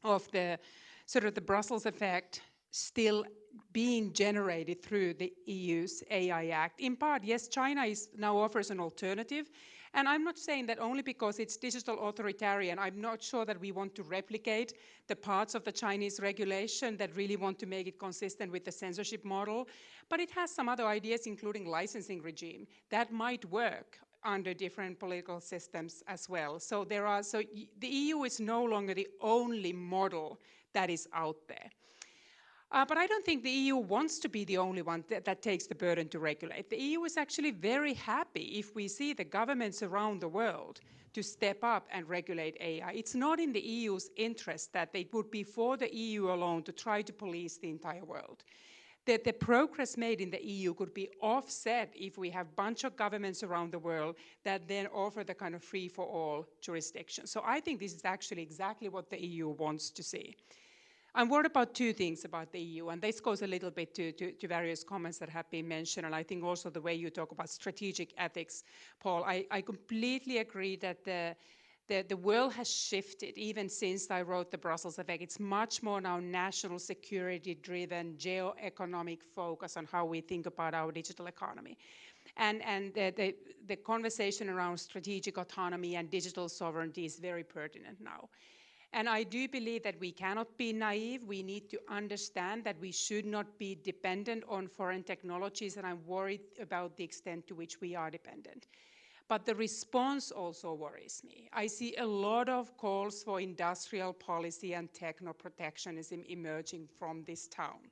Speaker 2: the sort of the Brussels effect still being generated through the EU's AI Act. In part, yes, China now offers an alternative. And I'm not saying that only because it's digital authoritarian. I'm not sure that we want to replicate the parts of the Chinese regulation that really want to make it consistent with the censorship model. But it has some other ideas, including licensing regime, that might work under different political systems as well. So the EU is no longer the only model that is out there. But I don't think the EU wants to be the only one that takes the burden to regulate. The EU is actually very happy if we see the governments around the world to step up and regulate AI. It's not in the EU's interest that it would be for the EU alone to try to police the entire world. That the progress made in the EU could be offset if we have a bunch of governments around the world that then offer the kind of free-for-all jurisdiction. So I think this is actually exactly what the EU wants to see. I'm worried about two things about the EU, and this goes a little bit to various comments that have been mentioned, and I think also the way you talk about strategic ethics, Paul. I completely agree that the world has shifted even since I wrote the Brussels Effect. It's much more now national security-driven, geo-economic focus on how we think about our digital economy. And the conversation around strategic autonomy and digital sovereignty is very pertinent now. And I do believe that we cannot be naive. We need to understand that we should not be dependent on foreign technologies, and I'm worried about the extent to which we are dependent. But the response also worries me. I see a lot of calls for industrial policy and techno-protectionism emerging from this town.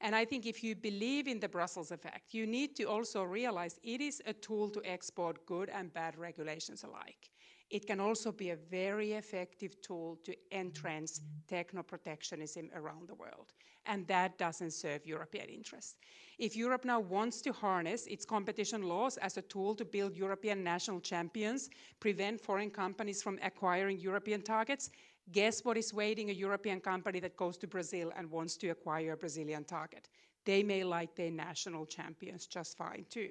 Speaker 2: And I think if you believe in the Brussels effect, you need to also realize it is a tool to export good and bad regulations alike. It can also be a very effective tool to entrench techno-protectionism around the world. And that doesn't serve European interests. If Europe now wants to harness its competition laws as a tool to build European national champions, prevent foreign companies from acquiring European targets, guess what is waiting a European company that goes to Brazil and wants to acquire a Brazilian target? They may like their national champions just fine too.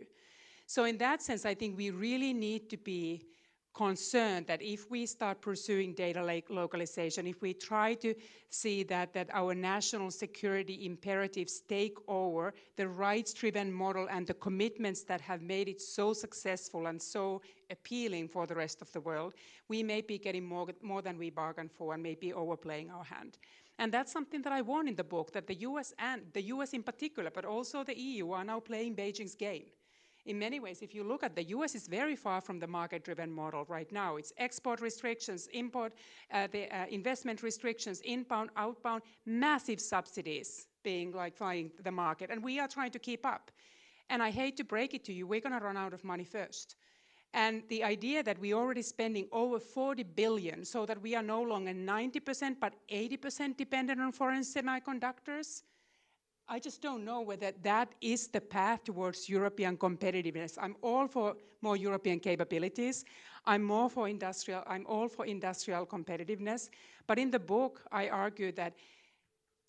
Speaker 2: So in that sense, I think we really need to be concerned that if we start pursuing data localization, if we try to see that our national security imperatives take over the rights-driven model and the commitments that have made it so successful and so appealing for the rest of the world, we may be getting more than we bargained for and maybe overplaying our hand. And that's something that I warn in the book, that the US and the US in particular, but also the EU are now playing Beijing's game. In many ways, if you look at the US, is very far from the market-driven model right now. It's export restrictions, investment restrictions, inbound, outbound, massive subsidies being like flying the market, and we are trying to keep up. And I hate to break it to you, we're going to run out of money first. And the idea that we're already spending over 40 billion so that we are no longer 90% but 80% dependent on foreign semiconductors, I just don't know whether that is the path towards European competitiveness. I'm all for more European capabilities. I'm all for industrial competitiveness. But in the book, I argue that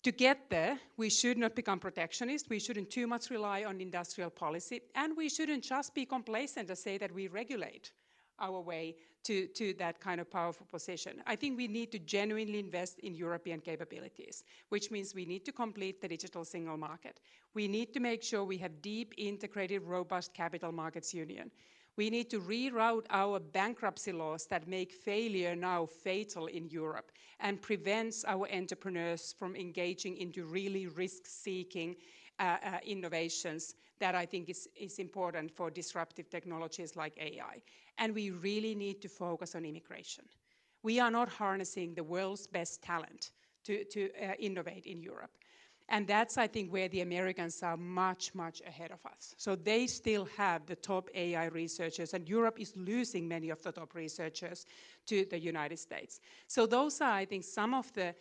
Speaker 2: to get there, we should not become protectionist. We shouldn't too much rely on industrial policy. And we shouldn't just be complacent and say that we regulate our way to that kind of powerful position. I think we need to genuinely invest in European capabilities, which means we need to complete the digital single market. We need to make sure we have deep, integrated, robust capital markets union. We need to reroute our bankruptcy laws that make failure now fatal in Europe and prevents our entrepreneurs from engaging into really risk-seeking innovations that I think is important for disruptive technologies like AI. And we really need to focus on immigration. We are not harnessing the world's best talent to innovate in Europe. And that's, I think, where the Americans are much, much ahead of us. So they still have the top AI researchers, and Europe is losing many of the top researchers to the United States. So those are, I think, some of the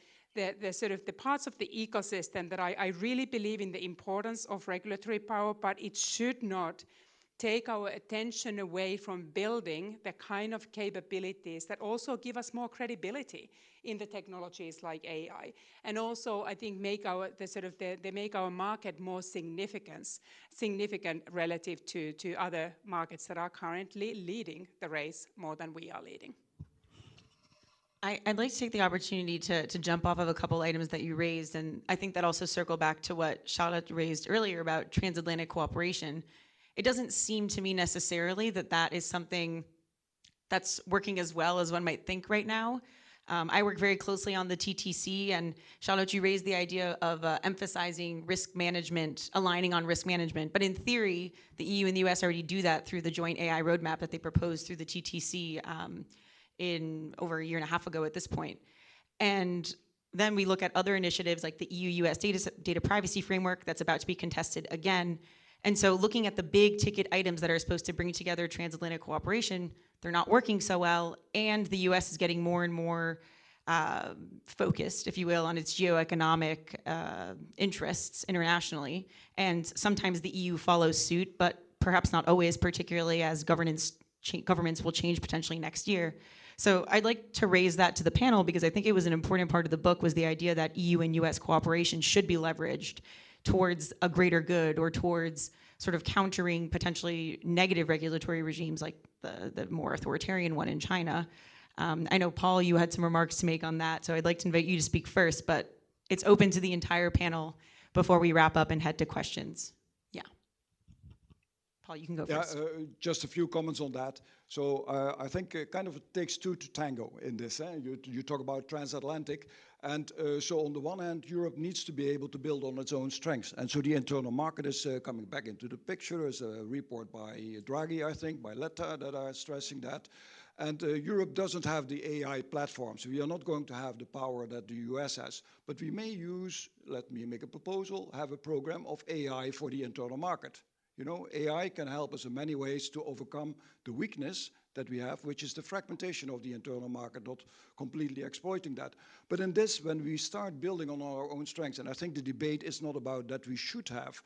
Speaker 2: sort of the parts of the ecosystem that I really believe in the importance of regulatory power, but it should not take our attention away from building the kind of capabilities that also give us more credibility in the technologies like AI, and also I think make our they make our market more significant relative to other markets that are currently leading the race more than we are leading.
Speaker 1: I'd like to take the opportunity to jump off of a couple items that you raised, and I think that also circle back to what Charlotte raised earlier about transatlantic cooperation. It doesn't seem to me necessarily that that is something that's working as well as one might think right now. I work very closely on the TTC, and Charlotte, you raised the idea of emphasizing risk management, aligning on risk management. But in theory, the EU and the US already do that through the joint AI roadmap that they proposed through the TTC in over a year and a half ago at this point. And then we look at other initiatives like the EU-US data privacy framework that's about to be contested again. And so looking at the big ticket items that are supposed to bring together transatlantic cooperation, they're not working so well, and the US is getting more and more focused, if you will, on its geoeconomic interests internationally. And sometimes the EU follows suit, but perhaps not always, particularly as governments will change potentially next year. So I'd like to raise that to the panel because I think it was an important part of the book was the idea that EU and US cooperation should be leveraged towards a greater good or towards sort of countering potentially negative regulatory regimes like the more authoritarian one in China. I know, Paul, you had some remarks to make on that, so I'd like to invite you to speak first, but it's open to the entire panel before we wrap up and head to questions. Yeah. Paul, you can go first.
Speaker 3: Just a few comments on that. So I think it kind of takes two to tango in this. You talk about transatlantic. And so on the one hand, Europe needs to be able to build on its own strengths. And so the internal market is coming back into the picture. There's a report by Draghi, I think, by Letta that are stressing that. And Europe doesn't have the AI platform, so we are not going to have the power that the US has. But we may use, let me make a proposal, have a program of AI for the internal market. You know, AI can help us in many ways to overcome the weakness that we have, which is the fragmentation of the internal market, not completely exploiting that. But in this, when we start building on our own strengths, and I think the debate is not about that we should have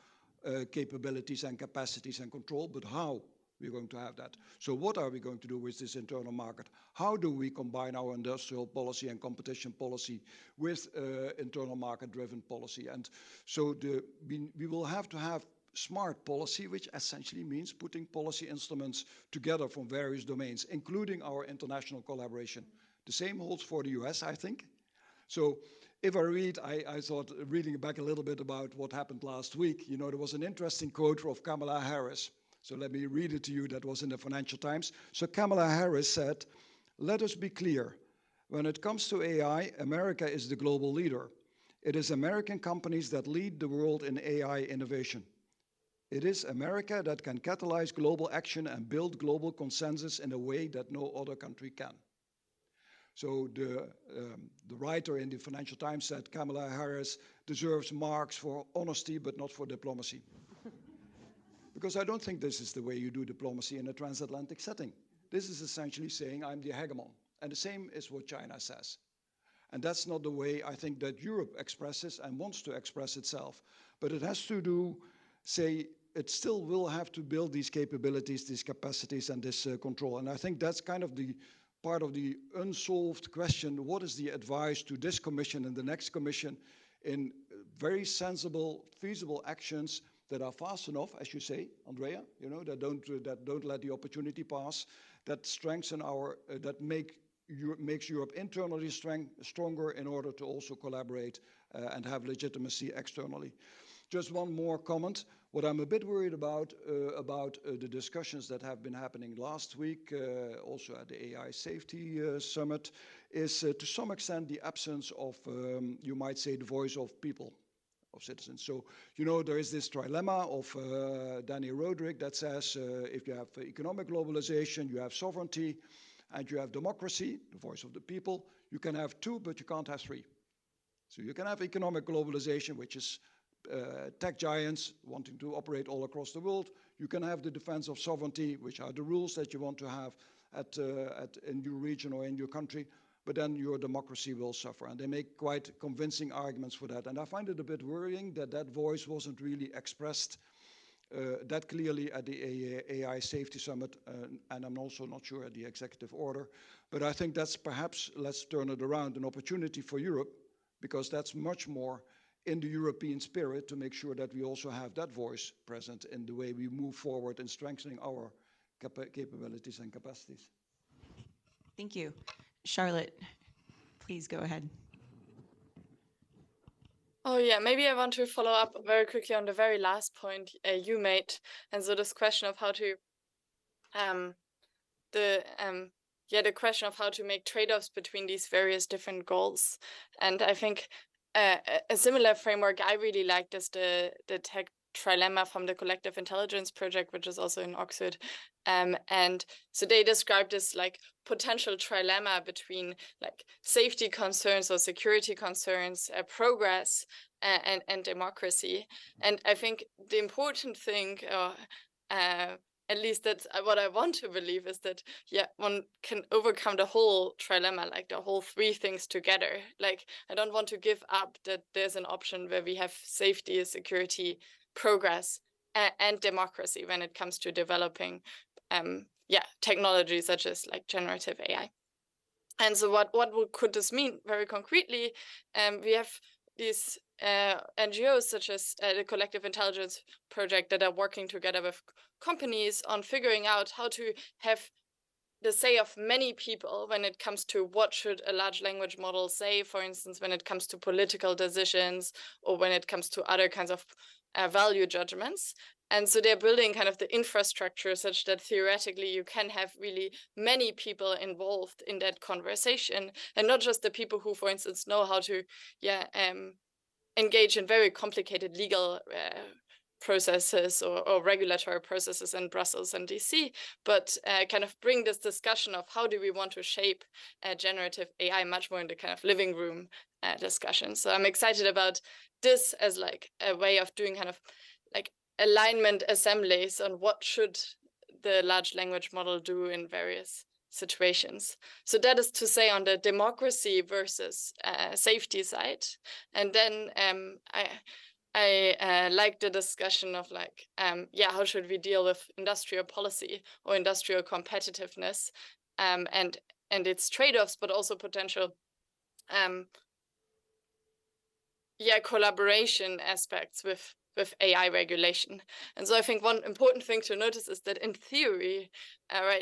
Speaker 3: capabilities and capacities and control, but how we're going to have that. So what are we going to do with this internal market? How do we combine our industrial policy and competition policy with internal market-driven policy? And so we will have to have smart policy, which essentially means putting policy instruments together from various domains, including our international collaboration. The same holds for the US, I think. So if I read, I thought reading back a little bit about what happened last week, you know, there was an interesting quote of Kamala Harris. So let me read it to you. That was in the Financial Times. So Kamala Harris said, "Let us be clear. When it comes to AI, America is the global leader. It is American companies that lead the world in AI innovation. It is America that can catalyze global action and build global consensus in a way that no other country can." So the writer in the Financial Times said Kamala Harris deserves marks for honesty, but not for diplomacy. Because I don't think this is the way you do diplomacy in a transatlantic setting. This is essentially saying I'm the hegemon. And the same is what China says. And that's not the way I think that Europe expresses and wants to express itself. But it has to do, say, it still will have to build these capabilities, these capacities, and this control. And I think that's kind of the part of the unsolved question. What is the advice to this commission and the next commission in very sensible, feasible actions that are fast enough, as you say, Andrea, you know, that don't let the opportunity pass, that strengthen that makes Europe internally stronger in order to also collaborate and have legitimacy externally. Just one more comment. What I'm a bit worried about the discussions that have been happening last week, also at the AI Safety Summit, is to some extent the absence of, you might say, the voice of people, of citizens. So, you know, there is this trilemma of Danny Roderick that says if you have economic globalization, you have sovereignty, and you have democracy, the voice of the people, you can have two, but you can't have three. So you can have economic globalization, which is tech giants wanting to operate all across the world. You can have the defense of sovereignty, which are the rules that you want to have in your region or in your country, but then your democracy will suffer. And they make quite convincing arguments for that. And I find it a bit worrying that that voice wasn't really expressed that clearly at the AI Safety Summit, and I'm also not sure at the executive order. But I think that's perhaps, let's turn it around, an opportunity for Europe, because that's much more in the European spirit to make sure that we also have that voice present in the way we move forward in strengthening our capabilities and capacities.
Speaker 1: Thank you. Charlotte, please go ahead.
Speaker 4: Oh yeah, maybe I want to follow up very quickly on the very last point you made, and so this question of how to, the question of how to make trade-offs between these various different goals, and I think a similar framework I really liked is the tech trilemma from the Collective Intelligence Project, which is also in Oxford. And so they described this like potential trilemma between like safety concerns or security concerns, progress, and democracy. And I think the important thing, at least that's what I want to believe, is that, yeah, one can overcome the whole trilemma, like the whole three things together. Like, I don't want to give up that there's an option where we have safety, security, progress, and democracy when it comes to developing technology such as like generative AI. And so what could this mean very concretely? We have these NGOs such as the Collective Intelligence Project that are working together with companies on figuring out how to have the say of many people when it comes to what should a large language model say, for instance, when it comes to political decisions or when it comes to other kinds of value judgments. And so they're building kind of the infrastructure such that theoretically you can have really many people involved in that conversation, and not just the people who, for instance, know how to engage in very complicated legal processes or regulatory processes in Brussels and DC, but kind of bring this discussion of how do we want to shape generative AI much more in the kind of living room discussion. So I'm excited about this as like a way of doing kind of like alignment assemblies on what should the large language model do in various situations. So that is to say on the democracy versus safety side. And then I like the discussion of like, how should we deal with industrial policy or industrial competitiveness and its trade-offs, but also potential collaboration aspects with AI regulation. And so I think one important thing to notice is that in theory,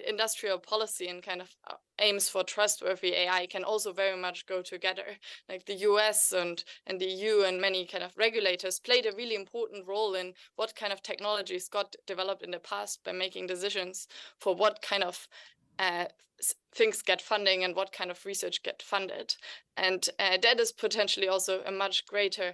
Speaker 4: industrial policy and kind of aims for trustworthy AI can also very much go together. Like the US and the EU and many kind of regulators played a really important role in what kind of technologies got developed in the past by making decisions for what kind of things get funding and what kind of research get funded. And that is potentially also a much greater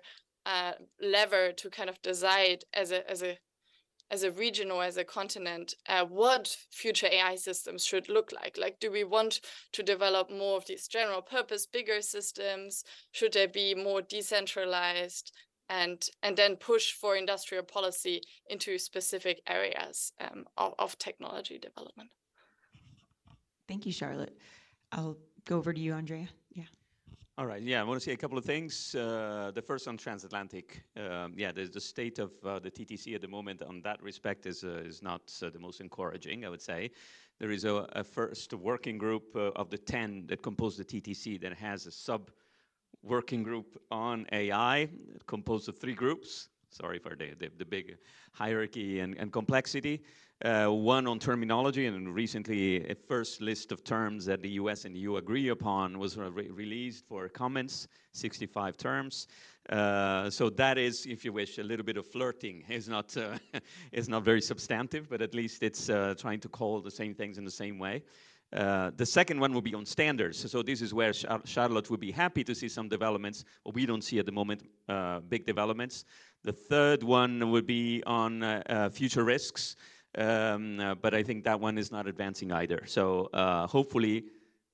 Speaker 4: lever to kind of decide as a region or as a continent what future AI systems should look like. Like, do we want to develop more of these general purpose, bigger systems? Should they be more decentralized? And then push for industrial policy into specific areas of technology development.
Speaker 1: Thank you, Charlotte. I'll go over to you, Andrea. Yeah.
Speaker 5: All right. Yeah, I want to say a couple of things. The first on transatlantic. The state of the TTC at the moment on that respect is not the most encouraging, I would say. There is a first working group of the 10 that compose the TTC that has a sub-working group on AI composed of 3 groups. Sorry for the big hierarchy and complexity. one on terminology, and recently a first list of terms that the US and EU agree upon was released for comments, 65 terms. So that is, if you wish, a little bit of flirting. It's not, it's not very substantive, but at least it's trying to call the same things in the same way. The second one will be on standards. So this is where Charlotte would be happy to see some developments, but we don't see at the moment big developments. The third one would be on future risks. But I think that one is not advancing either. So hopefully,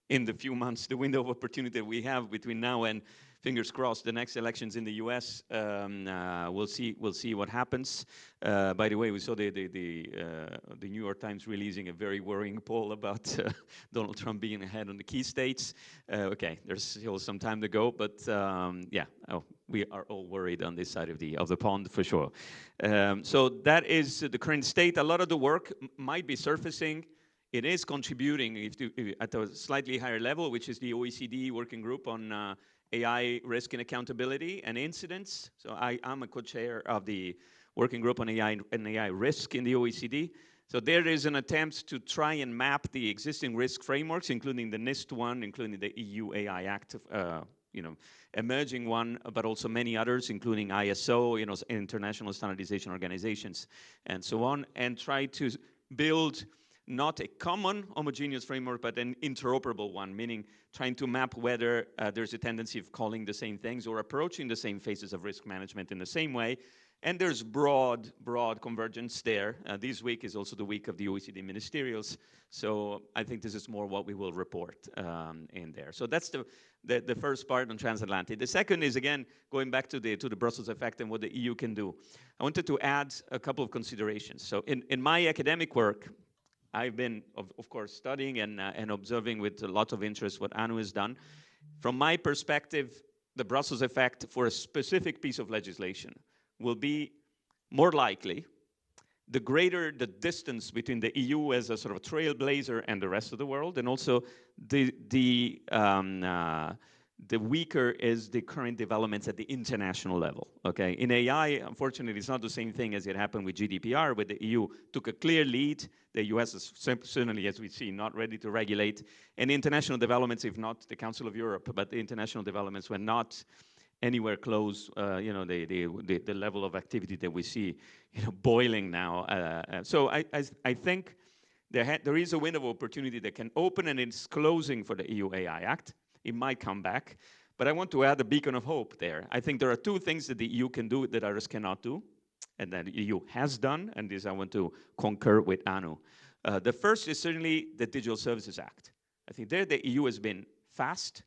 Speaker 5: in the few months, the window of opportunity we have between now and, fingers crossed, the next elections in the U.S., we'll see what happens. By the way, we saw the New York Times releasing a very worrying poll about Donald Trump being ahead on the key states. Okay, there's still some time to go, but yeah, we are all worried on this side of the pond for sure. So that is the current state. A lot of the work might be surfacing. It is contributing at a slightly higher level, which is the OECD working group on AI risk and accountability and incidents. So I'm a co-chair of the working group on AI and AI risk in the OECD. So there is an attempt to try and map the existing risk frameworks, including the NIST one, including the EU AI Act, emerging one, but also many others, including ISO, international standardization organizations, and so on, and try to build not a common homogeneous framework, but an interoperable one, meaning trying to map whether there's a tendency of calling the same things or approaching the same phases of risk management in the same way. And there's broad convergence there. This week is also the week of the OECD ministerials. So I think this is more what we will report in there. So that's the first part on transatlantic. The second is, again, going back to the Brussels effect and what the EU can do. I wanted to add a couple of considerations. So in my academic work, I've been, of course, studying and observing with a lot of interest what Anu has done. From my perspective, the Brussels effect for a specific piece of legislation will be more likely the greater the distance between the EU as a sort of trailblazer and the rest of the world, and also the weaker is the current developments at the international level, okay? In AI, unfortunately, it's not the same thing as it happened with GDPR, where the EU took a clear lead. The US is certainly, as we see, not ready to regulate. And international developments, if not the Council of Europe, but the international developments were not anywhere close, the level of activity that we see, boiling now. So I think there is a window of opportunity that can open, and it's closing for the EU AI Act. It might come back, but I want to add a beacon of hope there. I think there are two things that the EU can do that others cannot do, and that the EU has done, and this I want to concur with Anu. The first is certainly the Digital Services Act. I think there the EU has been fast,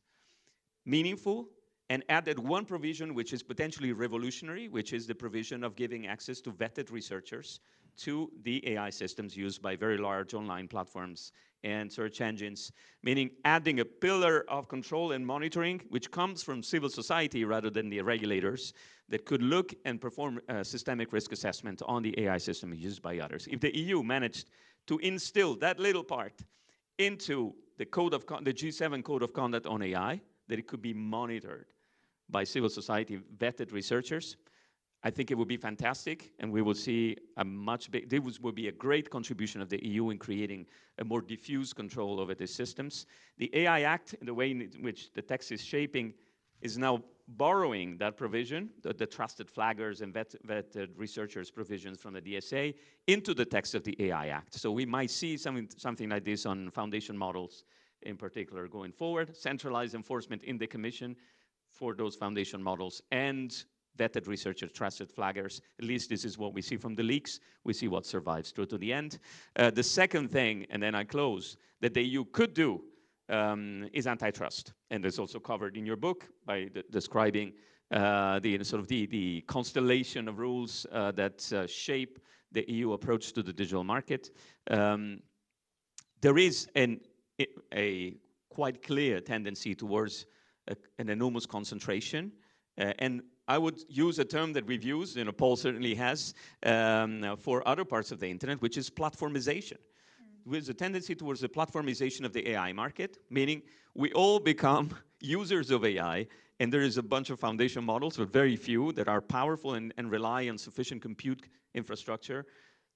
Speaker 5: meaningful, and added one provision which is potentially revolutionary, which is the provision of giving access to vetted researchers to the AI systems used by very large online platforms and search engines, meaning adding a pillar of control and monitoring, which comes from civil society rather than the regulators, that could look and perform systemic risk assessment on the AI system used by others. If the EU managed to instill that little part into the G7 Code of Conduct on AI, that it could be monitored by civil society vetted researchers, I think it would be fantastic, and we will see this will be a great contribution of the EU in creating a more diffuse control over the systems. The AI Act, in the way in which the text is shaping, is now borrowing that provision, the trusted flaggers and vetted researchers provisions from the DSA, into the text of the AI Act. So we might see something like this on foundation models in particular going forward, centralized enforcement in the Commission for those foundation models, and vetted researchers, trusted flaggers. At least this is what we see from the leaks. We see what survives through to the end. The second thing, and then I close, that the EU could do is antitrust. And it's also covered in your book by describing the constellation of rules that shape the EU approach to the digital market. There is a quite clear tendency towards an enormous concentration. And I would use a term that we've used, Paul certainly has, for other parts of the internet, which is platformization. With a tendency towards the platformization of the AI market, meaning we all become users of AI, and there is a bunch of foundation models, but very few that are powerful and rely on sufficient compute infrastructure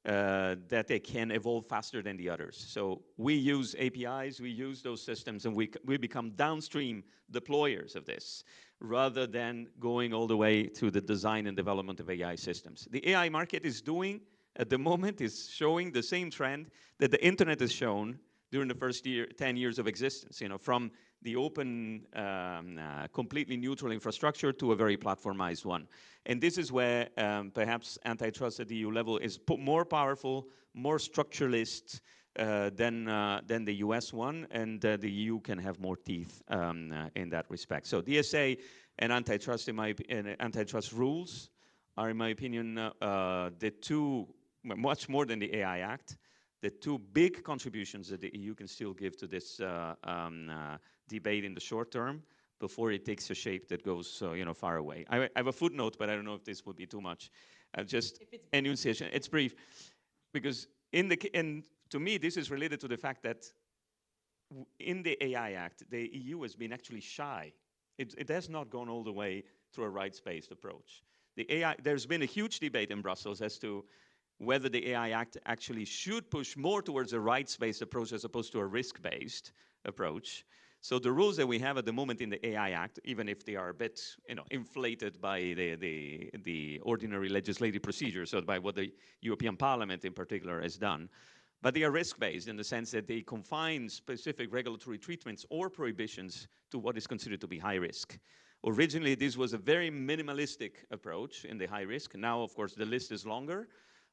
Speaker 5: that they can evolve faster than the others. So we use APIs, we use those systems, and we become downstream deployers of this, rather than going all the way to the design and development of AI systems. The AI market is doing, at the moment, is showing the same trend that the internet has shown during the first 10 years of existence, from the open, completely neutral infrastructure to a very platformized one. And this is where perhaps antitrust at the EU level is more powerful, more structuralist than the US one, and the EU can have more teeth in that respect. So DSA and antitrust, antitrust rules are, in my opinion, the two, much more than the AI Act, the two big contributions that the EU can still give to this debate in the short term before it takes a shape that goes far away. I have a footnote, but I don't know if this would be too much. Just enunciation. It's brief, because to me this is related to the fact that in the AI Act, the EU has been actually shy. It has not gone all the way through a rights-based approach. There's been a huge debate in Brussels as to whether the AI Act actually should push more towards a rights-based approach as opposed to a risk-based approach. So the rules that we have at the moment in the AI Act, even if they are a bit inflated by the ordinary legislative procedure, so by what the European Parliament in particular has done, but they are risk-based in the sense that they confine specific regulatory treatments or prohibitions to what is considered to be high risk. Originally, this was a very minimalistic approach in the high risk. Now, of course, the list is longer.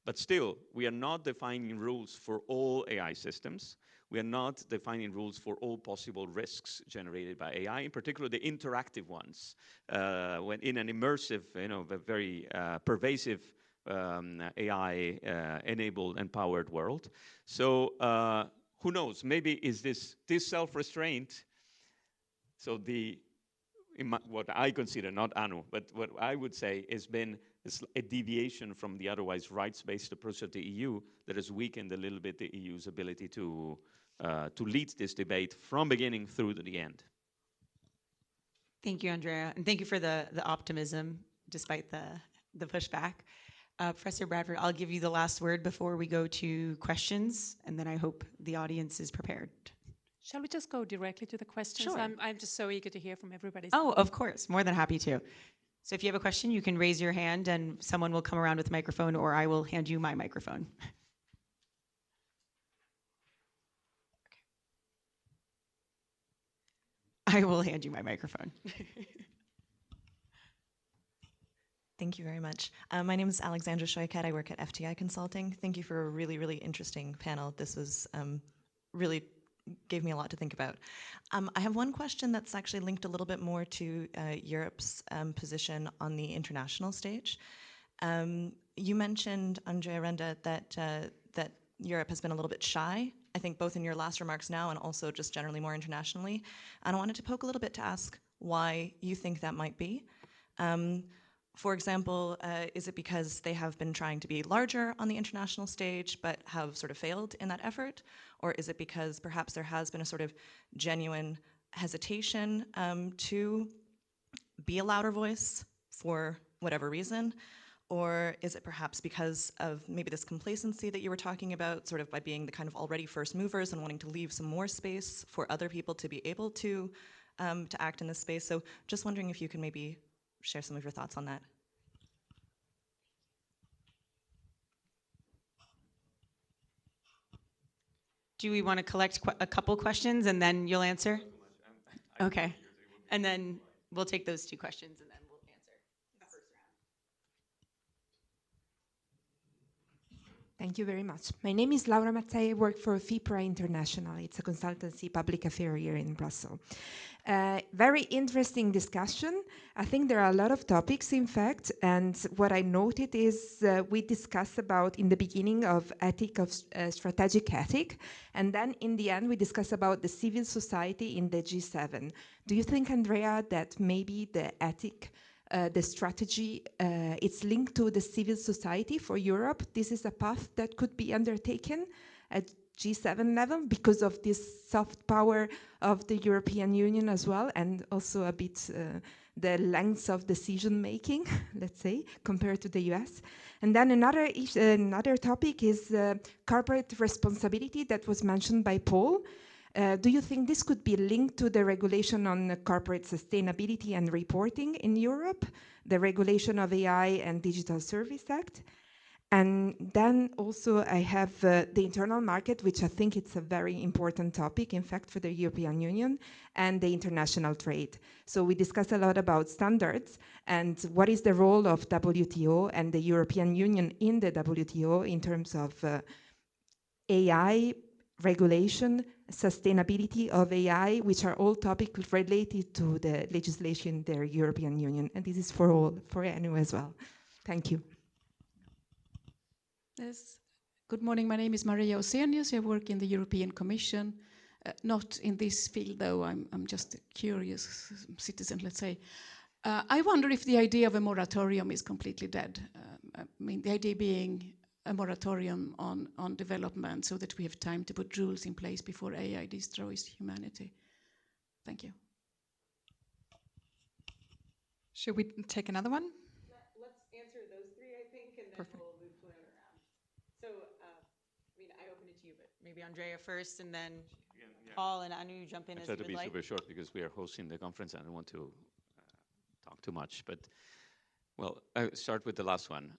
Speaker 5: But still, we are not defining rules for all AI systems. We are not defining rules for all possible risks generated by AI, in particular the interactive ones, when in an immersive, very pervasive AI-enabled and powered world. So who knows? Maybe is this self-restraint? So what I consider, not Anu, but what I would say has been a deviation from the otherwise rights-based approach of the EU that has weakened a little bit the EU's ability to lead this debate from beginning through to the end.
Speaker 1: Thank you, Andrea, and thank you for the optimism despite the pushback. Professor Bradford, I'll give you the last word before we go to questions, and then I hope the audience is prepared.
Speaker 2: Shall we just go directly to the questions?
Speaker 1: Sure.
Speaker 2: I'm just so eager to hear from everybody.
Speaker 1: Oh, of course. More than happy to. So if you have a question, you can raise your hand and someone will come around with a microphone, or I will hand you my microphone. I will hand you my microphone.
Speaker 6: Thank you very much. My name is Alexandra Shoykat. I work at FTI Consulting. Thank you for a really, really interesting panel. This was really gave me a lot to think about. I have one question that's actually linked a little bit more to Europe's position on the international stage. You mentioned, Andrea Renda, that Europe has been a little bit shy, I think both in your last remarks now and also just generally more internationally. And I wanted to poke a little bit to ask why you think that might be. For example, is it because they have been trying to be larger on the international stage but have sort of failed in that effort? Or is it because perhaps there has been a sort of genuine hesitation to be a louder voice for whatever reason? Or is it perhaps because of maybe this complacency that you were talking about, sort of by being the kind of already first movers and wanting to leave some more space for other people to be able to act in this space? So just wondering if you can maybe share some of your thoughts on that.
Speaker 1: Do we want to collect a couple questions and then you'll answer? Okay. And then we'll take those two questions and then we'll answer the first round.
Speaker 7: Thank you very much. My name is Laura Mazzei. I work for FIPRA International. It's a consultancy public affair here in Brussels. Very interesting discussion. I think there are a lot of topics, in fact, and what I noted is we discussed about in the beginning of ethic, of strategic ethic, and then in the end we discussed about the civil society in the G7. Do you think, Andrea, that maybe the ethic, the strategy, it's linked to the civil society for Europe? This is a path that could be undertaken. G7 level because of this soft power of the European Union as well, and also a bit the length of decision making, let's say, compared to the US. And then another topic is corporate responsibility that was mentioned by Paul. Do you think this could be linked to the regulation on corporate sustainability and reporting in Europe, the regulation of AI and Digital Service Act? And then also I have the internal market, which I think it's a very important topic, in fact, for the European Union, and the international trade. So we discuss a lot about standards and what is the role of WTO and the European Union in the WTO in terms of AI regulation, sustainability of AI, which are all topics related to the legislation in the European Union. And this is for all, for Anu as well. Thank you.
Speaker 8: Yes. Good morning. My name is Maria Osenius. I work in the European Commission. Not in this field, though. I'm just a curious citizen, let's say. I wonder if the idea of a moratorium is completely dead. I mean, the idea being a moratorium on development so that we have time to put rules in place before AI destroys humanity. Thank you.
Speaker 9: Should we take another one?
Speaker 1: Let's answer those three, I think, and then
Speaker 9: Perfect.
Speaker 1: we'll move around. So, I mean, I open it to you, but maybe Andrea first, and then Paul and Anu jump in as you would like.
Speaker 5: Try to be super short because we are hosting the conference. I don't want to talk too much, but well, I'll start with the last one.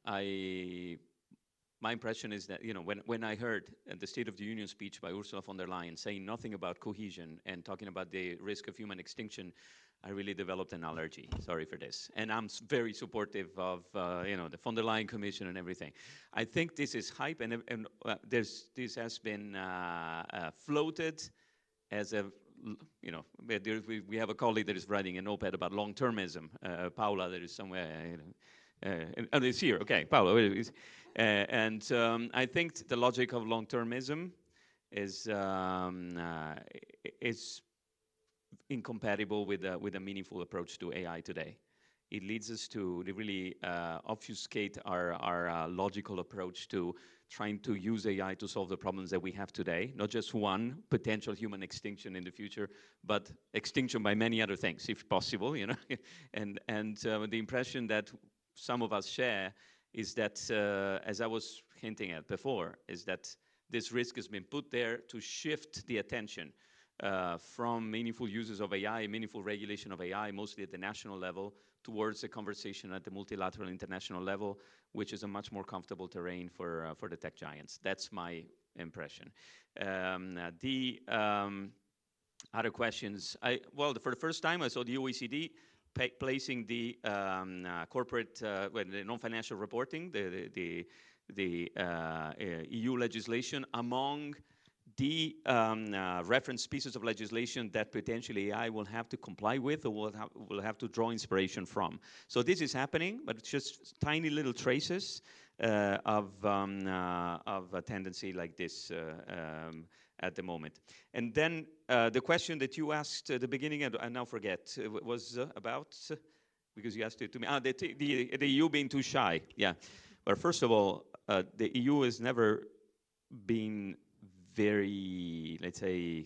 Speaker 5: My impression is that, you know, when I heard the State of the Union speech by Ursula von der Leyen saying nothing about cohesion and talking about the risk of human extinction, I really developed an allergy. Sorry for this. And I'm very supportive of, you know, the von der Leyen Commission and everything. I think this is hype, and this has been floated as a, you know, we have a colleague that is writing an op-ed about long-termism, Paula, that is somewhere, you know, and it's here. Okay, Paula. And I think the logic of long-termism is incompatible with a meaningful approach to AI today. It leads us to really obfuscate our logical approach to trying to use AI to solve the problems that we have today, not just one, potential human extinction in the future, but extinction by many other things, if possible, you know. and the impression that some of us share is that, as I was hinting at before, is that this risk has been put there to shift the attention from meaningful uses of AI, meaningful regulation of AI, mostly at the national level, towards a conversation at the multilateral international level, which is a much more comfortable terrain for the tech giants. That's my impression. The other questions, well, for the first time I saw the OECD placing the corporate, the non-financial reporting, the EU legislation among the reference pieces of legislation that potentially AI will have to comply with or will have to draw inspiration from. So this is happening, but it's just tiny little traces of a tendency like this at the moment. And then the question that you asked at the beginning, and I now forget, was about, because you asked it to me, the EU being too shy. Yeah. But first of all, the EU has never been very, let's say,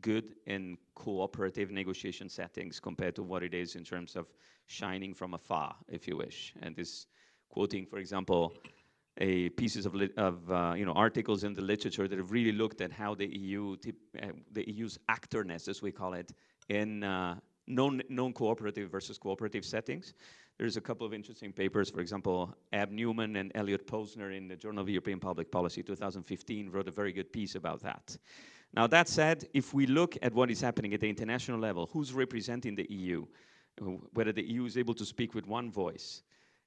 Speaker 5: good in cooperative negotiation settings compared to what it is in terms of shining from afar, if you wish. And this quoting, for example, pieces of you know, articles in the literature that have really looked at how the EU's actorness, as we call it, in non-cooperative versus cooperative settings. There's a couple of interesting papers. For example, Ab Newman and Elliot Posner in the Journal of European Public Policy 2015 wrote a very good piece about that. Now, that said, if we look at what is happening at the international level, who's representing the EU, whether the EU is able to speak with one voice,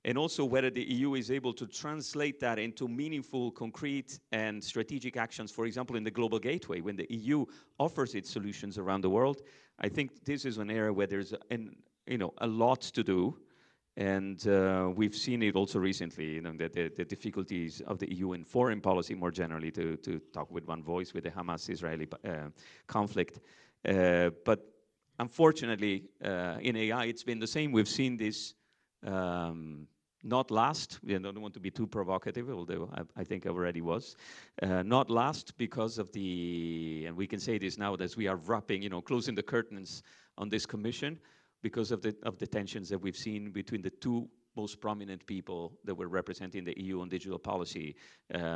Speaker 5: and also whether the EU is able to translate that into meaningful, concrete, and strategic actions, for example, in the global gateway, when the EU offers its solutions around the world, I think this is an area where there's a lot to do. And we've seen it also recently, you know, the difficulties of the EU in foreign policy more generally to talk with one voice with the Hamas-Israeli conflict. But unfortunately, in AI, it's been the same. We've seen this Not last, we don't want to be too provocative, although I think I already was. Not last because of the, and we can say this now as we are wrapping, closing the curtains on this commission, because of the tensions that we've seen between the two most prominent people that were representing the EU on digital policy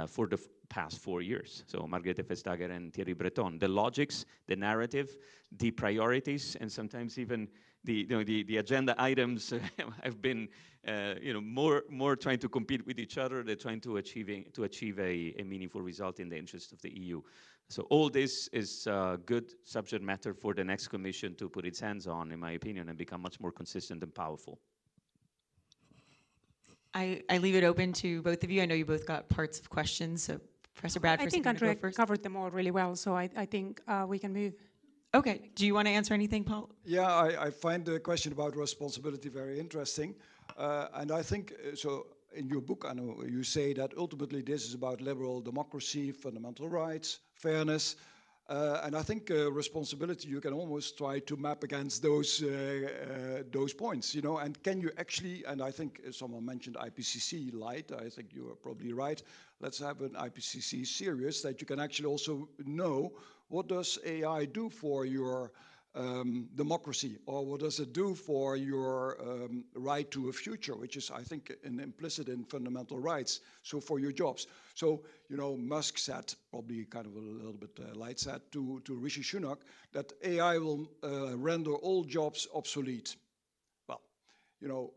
Speaker 5: for the past 4 years. So Margrethe Vestager and Thierry Breton. The logics, the narrative, the priorities, and sometimes even the agenda items have been more trying to compete with each other than trying to achieve a meaningful result in the interest of the EU. So all this is good subject matter for the next commission to put its hands on, in my opinion, and become much more consistent and powerful.
Speaker 1: I leave it open to both of you. I know you both got parts of questions, so Professor Bradford,
Speaker 2: I think
Speaker 1: Andrea
Speaker 2: Andrea covered them all really well, so I think we can move.
Speaker 1: Okay. Do you want to answer anything, Paul?
Speaker 3: Yeah, I find the question about responsibility very interesting. And I think, so in your book, Anu, you say that ultimately this is about liberal democracy, fundamental rights, fairness. And I think responsibility, you can almost try to map against those points, and can you actually, and I think someone mentioned IPCC light, I think you are probably right, let's have an IPCC series that you can actually also know what does AI do for your democracy, or what does it do for your right to a future, which is, I think, an implicit in fundamental rights, so for your jobs. So, Musk said, probably kind of a little bit light said, to Rishi Sunak, that AI will render all jobs obsolete. Well,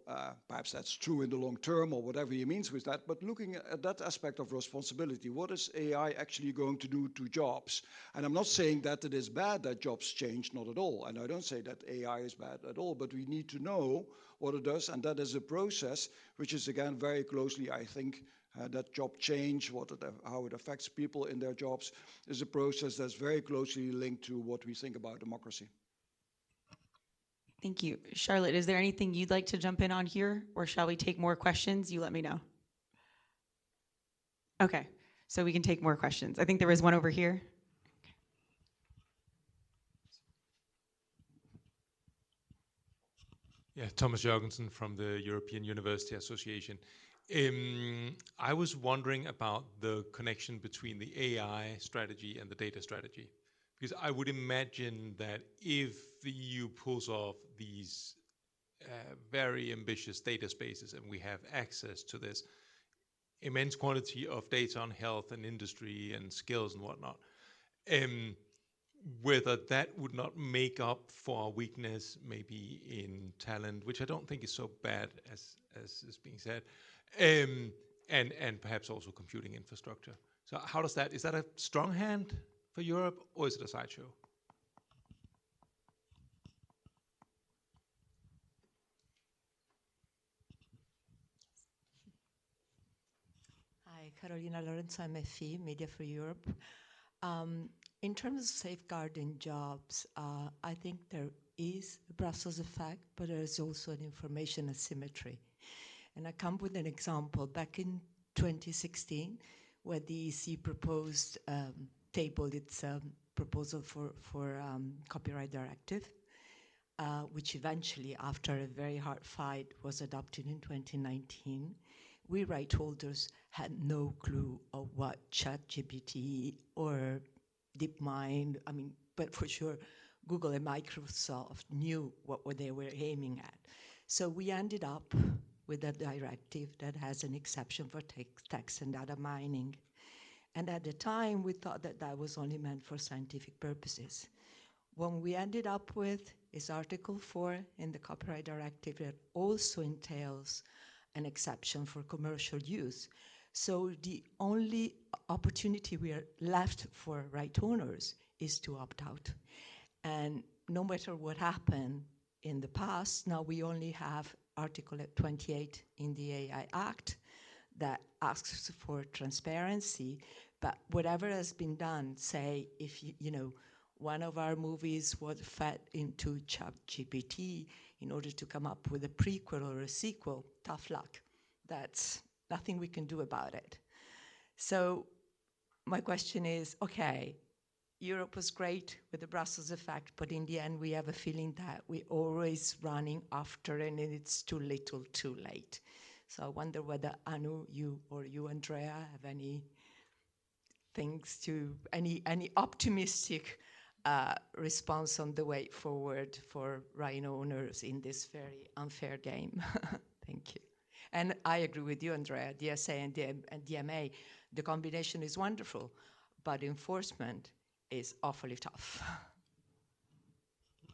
Speaker 3: perhaps that's true in the long term or whatever he means with that, but looking at that aspect of responsibility, what is AI actually going to do to jobs? And I'm not saying that it is bad that jobs change, not at all. And I don't say that AI is bad at all, but we need to know what it does. And that is a process which is, again, very closely, I think, that job change, how it affects people in their jobs, is a process that's very closely linked to what we think about democracy.
Speaker 1: Thank you. Charlotte, is there anything you'd like to jump in on here, or shall we take more questions? You let me know. Okay, so we can take more questions. I think there was one over here.
Speaker 10: Yeah, Thomas Jørgensen from the European University Association. I was wondering about the connection between the AI strategy and the data strategy. Because I would imagine that if the EU pulls off these very ambitious data spaces and we have access to this immense quantity of data on health and industry and skills and whatnot, whether that would not make up for our weakness maybe in talent, which I don't think is so bad as is being said, and perhaps also computing infrastructure. So how does that, is that a strong hand for Europe, or is it a sideshow?
Speaker 11: Hi, Carolina Lorenzo, MFE, Media for Europe. In terms of safeguarding jobs, I think there is a Brussels effect, but there is also an information asymmetry. And I come with an example. Back in 2016, where the EC tabled its proposal for copyright directive, which eventually, after a very hard fight, was adopted in 2019. We right holders had no clue of what ChatGPT or DeepMind, but for sure, Google and Microsoft knew what they were aiming at. So we ended up with a directive that has an exception for text and data mining. And at the time, we thought that that was only meant for scientific purposes. What we ended up with is Article 4 in the Copyright Directive that also entails an exception for commercial use. So the only opportunity we are left for right owners is to opt out. And no matter what happened in the past, now we only have Article 28 in the AI Act that asks for transparency, but whatever has been done, say if one of our movies was fed into ChatGPT in order to come up with a prequel or a sequel, tough luck. That's nothing we can do about it. So my question is, okay, Europe was great with the Brussels effect, but in the end we have a feeling that we're always running after and it's too little too late. So I wonder whether Anu, you Andrea, have any optimistic response on the way forward for rhino owners in this very unfair game. Thank you. And I agree with you, Andrea, DSA and DMA, the combination is wonderful, but enforcement is awfully tough.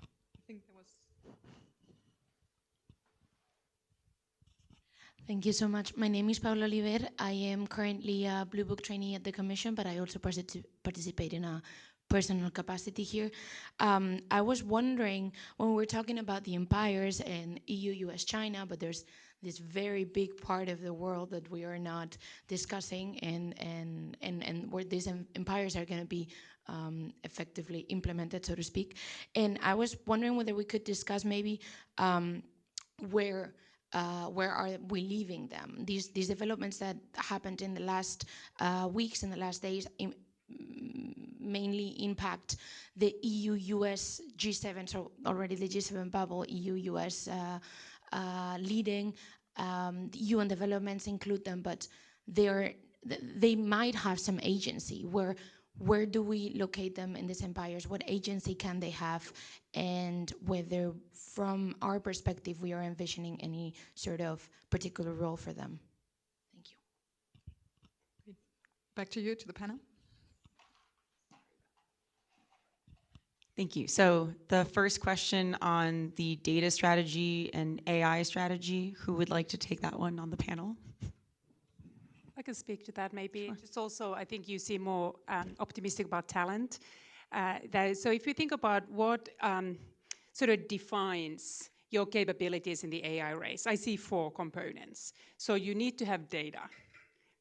Speaker 9: I think there was.
Speaker 12: Thank you so much. My name is Paula Oliver. I am currently a Blue Book trainee at the Commission, but I also participate in a personal capacity here. I was wondering, when we're talking about the empires and EU, US, China, but there's this very big part of the world that we are not discussing, and where these empires are going to be effectively implemented, so to speak. And I was wondering whether we could discuss maybe where are we leaving them? These developments that happened in the last weeks and the last days mainly impact the EU-US G7, so already the G7 bubble, EU-US leading. The UN developments include them, but they might have some agency. Where do we locate them in these empires? What agency can they have? And whether, from our perspective, we are envisioning any sort of particular role for them. Thank you.
Speaker 9: Back to you, to the panel.
Speaker 1: Thank you. So the first question on the data strategy and AI strategy, who would like to take that one on the panel?
Speaker 2: I can speak to that maybe.
Speaker 1: Sure.
Speaker 2: Just also, I think you seem more optimistic about talent. So if you think about what sort of defines your capabilities in the AI race, I see 4 components. So you need to have data,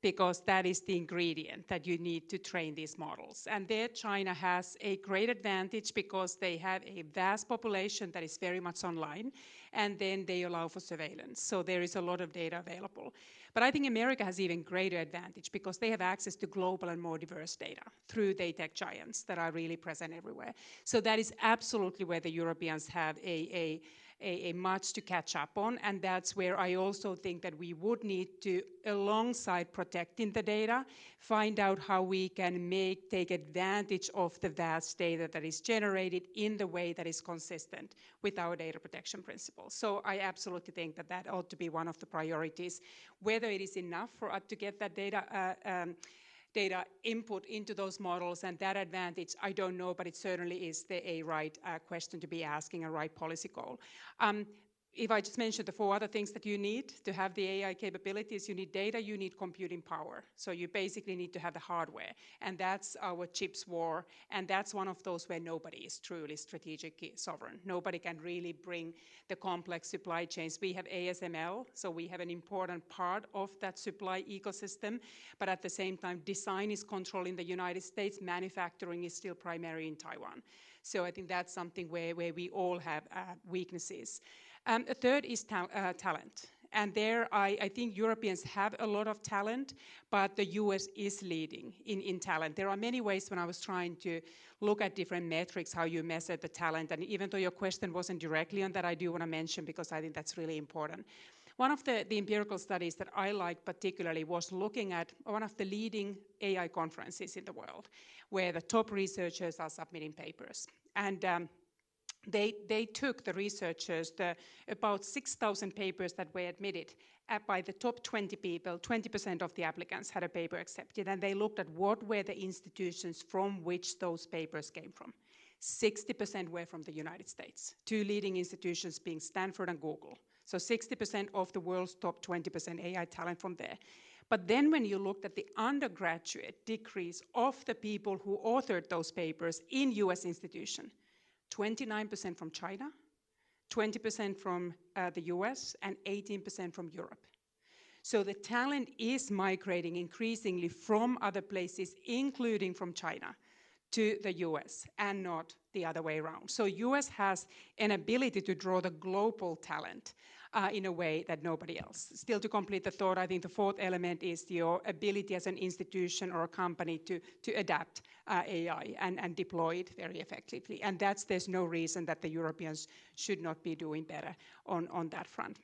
Speaker 2: because that is the ingredient that you need to train these models. And there China has a great advantage because they have a vast population that is very much online, and then they allow for surveillance. So there is a lot of data available. But I think America has even greater advantage because they have access to global and more diverse data through the tech giants that are really present everywhere. So that is absolutely where the Europeans have a much to catch up on, and that's where I also think that we would need to, alongside protecting the data, find out how we can take advantage of the vast data that is generated in the way that is consistent with our data protection principles. So I absolutely think that that ought to be one of the priorities. Whether it is enough for us to get that data input into those models and that advantage, I don't know, but it certainly is a right question to be asking, a right policy goal. If I just mention the 4 other things that you need to have the AI capabilities, you need data, you need computing power. So you basically need to have the hardware. And that's our chips war. And that's one of those where nobody is truly strategically sovereign. Nobody can really bring the complex supply chains. We have ASML, so we have an important part of that supply ecosystem. But at the same time, design is controlled in the United States. Manufacturing is still primary in Taiwan. So I think that's something where we all have weaknesses. A third is talent. And there, I think Europeans have a lot of talent, but the US is leading in talent. There are many ways when I was trying to look at different metrics, how you measure the talent. And even though your question wasn't directly on that, I do want to mention, because I think that's really important. One of the empirical studies that I liked particularly was looking at one of the leading AI conferences in the world, where the top researchers are submitting papers. And they took, the researchers, about 6,000 papers that were admitted by the top 20 people. 20% of the applicants had a paper accepted, and they looked at what were the institutions from which those papers came from. 60% were from the United States, 2 leading institutions being Stanford and Google. So 60% of the world's top 20% AI talent from there. But then when you looked at the undergraduate decrease of the people who authored those papers in US institutions, 29% from China, 20% from the US, and 18% from Europe. So the talent is migrating increasingly from other places, including from China, to the US, and not the other way around. So US has an ability to draw the global talent in a way that nobody else. Still, to complete the thought, I think the 4th element is your ability as an institution or a company to adapt AI and deploy it very effectively. And there's no reason that the Europeans should not be doing better on that front.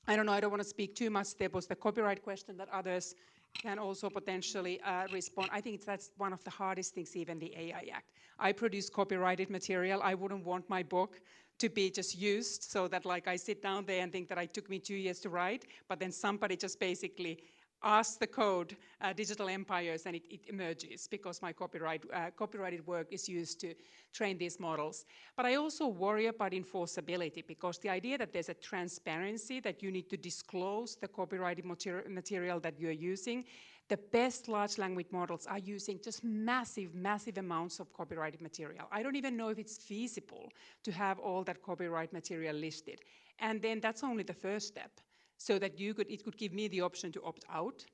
Speaker 2: I don't know, I don't want to speak too much. There was the copyright question that others can also potentially respond. I think that's one of the hardest things, even the AI Act. I produce copyrighted material. I wouldn't want my book to be just used so that like I sit down there and think that it took me 2 years to write, but then somebody just basically asks the code, digital empires, and it emerges because my copyrighted work is used to train these models. But I also worry about enforceability, because the idea that there's a transparency, that you need to disclose the copyrighted material that you're using. The best large language models are using just massive, massive amounts of copyrighted material. I don't even know if it's feasible to have all that copyright material listed. And then that's only the first step, so that it could give me the option to opt out.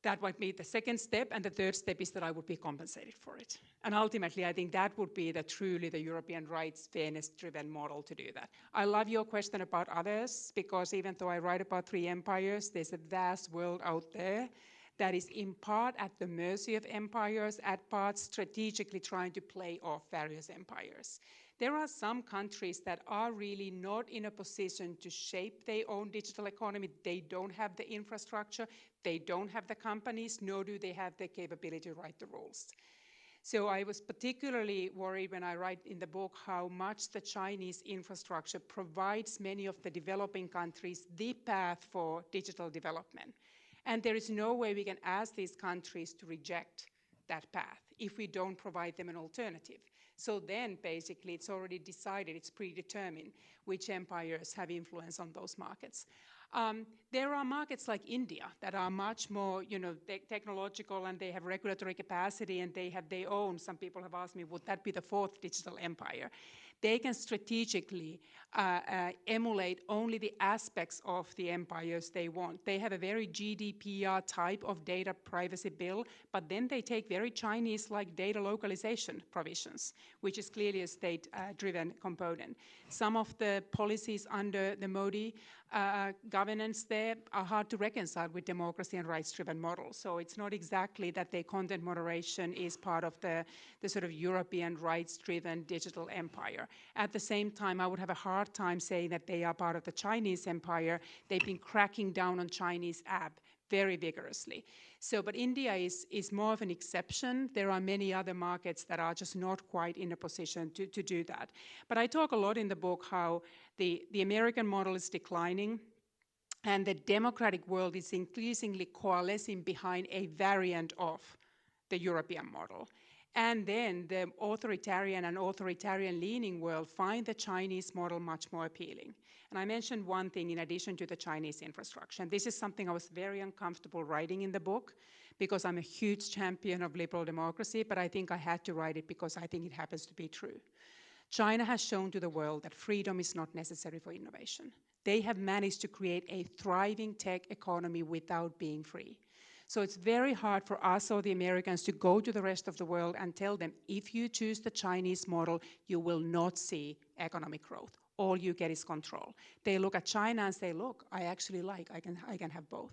Speaker 2: That might be the second step, and the third step is that I would be compensated for it. And ultimately, I think that would be truly the European rights fairness-driven model to do that. I love your question about others, because even though I write about 3 empires, there's a vast world out there that is in part at the mercy of empires, at part strategically trying to play off various empires. There are some countries that are really not in a position to shape their own digital economy. They don't have the infrastructure, they don't have the companies, nor do they have the capability to write the rules. So I was particularly worried when I write in the book how much the Chinese infrastructure provides many of the developing countries the path for digital development. And there is no way we can ask these countries to reject that path if we don't provide them an alternative. So then basically it's already decided, it's predetermined which empires have influence on those markets. There are markets like India that are much more technological, and they have regulatory capacity, and they have their own. Some people have asked me, would that be the 4th digital empire? They can strategically emulate only the aspects of the empires they want. They have a very GDPR type of data privacy bill, but then they take very Chinese-like data localization provisions, which is clearly a state-driven component. Some of the policies under the Modi governance there are hard to reconcile with democracy and rights-driven models. So it's not exactly that their content moderation is part of the sort of European rights-driven digital empire. At the same time, I would have a hard time saying that they are part of the Chinese empire. They've been cracking down on Chinese app very vigorously. So, but India is more of an exception. There are many other markets that are just not quite in a position to do that. But I talk a lot in the book how the American model is declining, and the democratic world is increasingly coalescing behind a variant of the European model. And then the authoritarian and authoritarian-leaning world find the Chinese model much more appealing. And I mentioned one thing in addition to the Chinese infrastructure. And this is something I was very uncomfortable writing in the book, because I'm a huge champion of liberal democracy, but I think I had to write it because I think it happens to be true. China has shown to the world that freedom is not necessary for innovation. They have managed to create a thriving tech economy without being free. So it's very hard for us or the Americans to go to the rest of the world and tell them, if you choose the Chinese model, you will not see economic growth. All you get is control. They look at China and say, look, I can have both.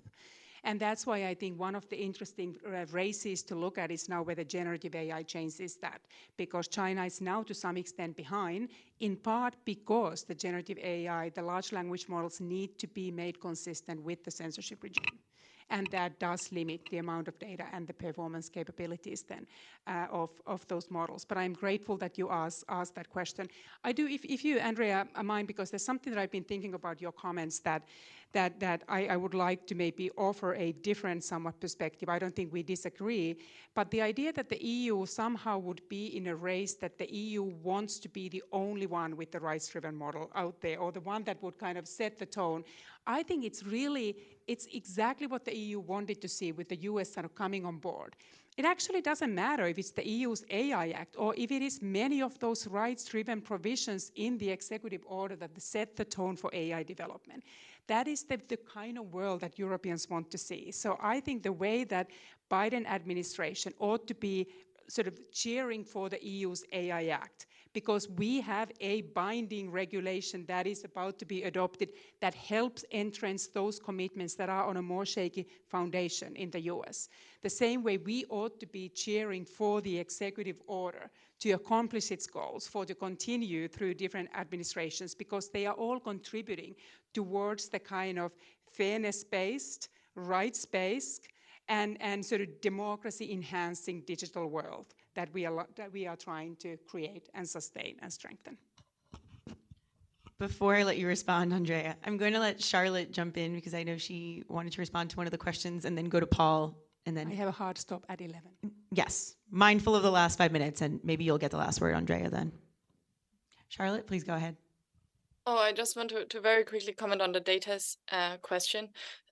Speaker 2: And that's why I think one of the interesting races to look at is now whether generative AI changes that. Because China is now to some extent behind, in part because the generative AI, the large language models, need to be made consistent with the censorship regime. And that does limit the amount of data and the performance capabilities then of those models. But I'm grateful that you asked that question. I do, if you, Andrea, mind, because there's something that I've been thinking about your comments that I would like to maybe offer a different somewhat perspective. I don't think we disagree, but the idea that the EU somehow would be in a race, that the EU wants to be the only one with the rights-driven model out there, or the one that would kind of set the tone, I think it's exactly what the EU wanted to see with the US kind of coming on board. It actually doesn't matter if it's the EU's AI Act or if it is many of those rights-driven provisions in the executive order that set the tone for AI development. That is the kind of world that Europeans want to see. So I think the way that Biden administration ought to be sort of cheering for the EU's AI Act, because we have a binding regulation that is about to be adopted that helps entrench those commitments that are on a more shaky foundation in the US. The same way we ought to be cheering for the executive order to accomplish its goals, for to continue through different administrations, because they are all contributing towards the kind of fairness-based, rights-based, and sort of democracy-enhancing digital world that we are trying to create and sustain and strengthen.
Speaker 1: Before I let you respond, Andrea, I'm going to let Charlotte jump in because I know she wanted to respond to one of the questions, and then go to Paul, and then...
Speaker 2: I have a hard stop at 11.
Speaker 1: Yes, mindful of the last 5 minutes, and maybe you'll get the last word, Andrea, then. Charlotte, please go ahead.
Speaker 4: Oh, I just want to very quickly comment on the data's question.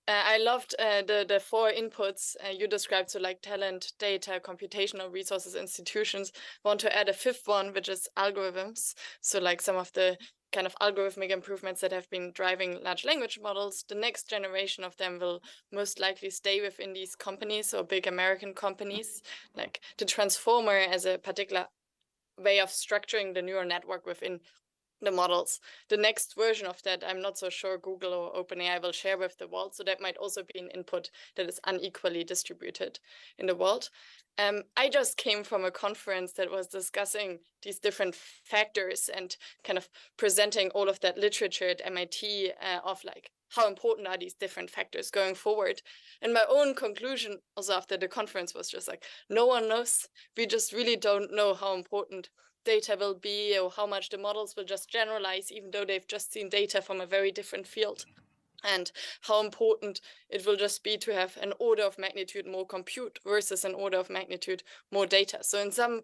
Speaker 4: I loved the 4 inputs you described, so like talent, data, computational resources, institutions. I want to add a 5th one, which is algorithms. So like some of the kind of algorithmic improvements that have been driving large language models, the next generation of them will most likely stay within these companies, or big American companies. Like the transformer as a particular way of structuring the neural network within the models. The next version of that, I'm not so sure Google or OpenAI will share with the world. So that might also be an input that is unequally distributed in the world. I just came from a conference that was discussing these different factors and kind of presenting all of that literature at MIT of like, how important are these different factors going forward? And my own conclusion also after the conference was just like, no one knows. We just really don't know how important data will be, or how much the models will just generalize, even though they've just seen data from a very different field, and how important it will just be to have an order of magnitude more compute versus an order of magnitude more data. So in some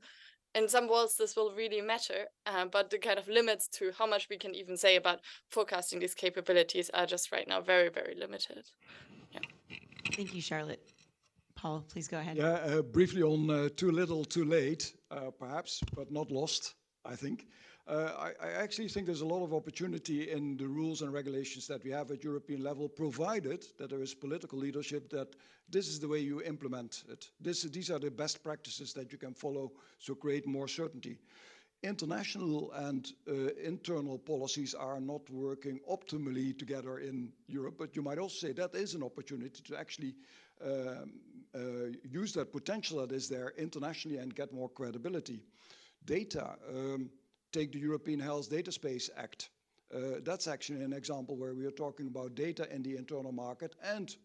Speaker 4: worlds this will really matter, but the kind of limits to how much we can even say about forecasting these capabilities are just right now very, very limited. Yeah.
Speaker 1: Thank you, Charlotte. Paul, please go ahead.
Speaker 3: Yeah, briefly on too little, too late, perhaps, but not lost, I think. I actually think there's a lot of opportunity in the rules and regulations that we have at European level, provided that there is political leadership that this is the way you implement it. These are the best practices that you can follow, so create more certainty. International and internal policies are not working optimally together in Europe, but you might also say that is an opportunity to actually use that potential that is there internationally and get more credibility. Data, take the European Health Data Space Act. That's actually an example where we are talking about data in the internal market and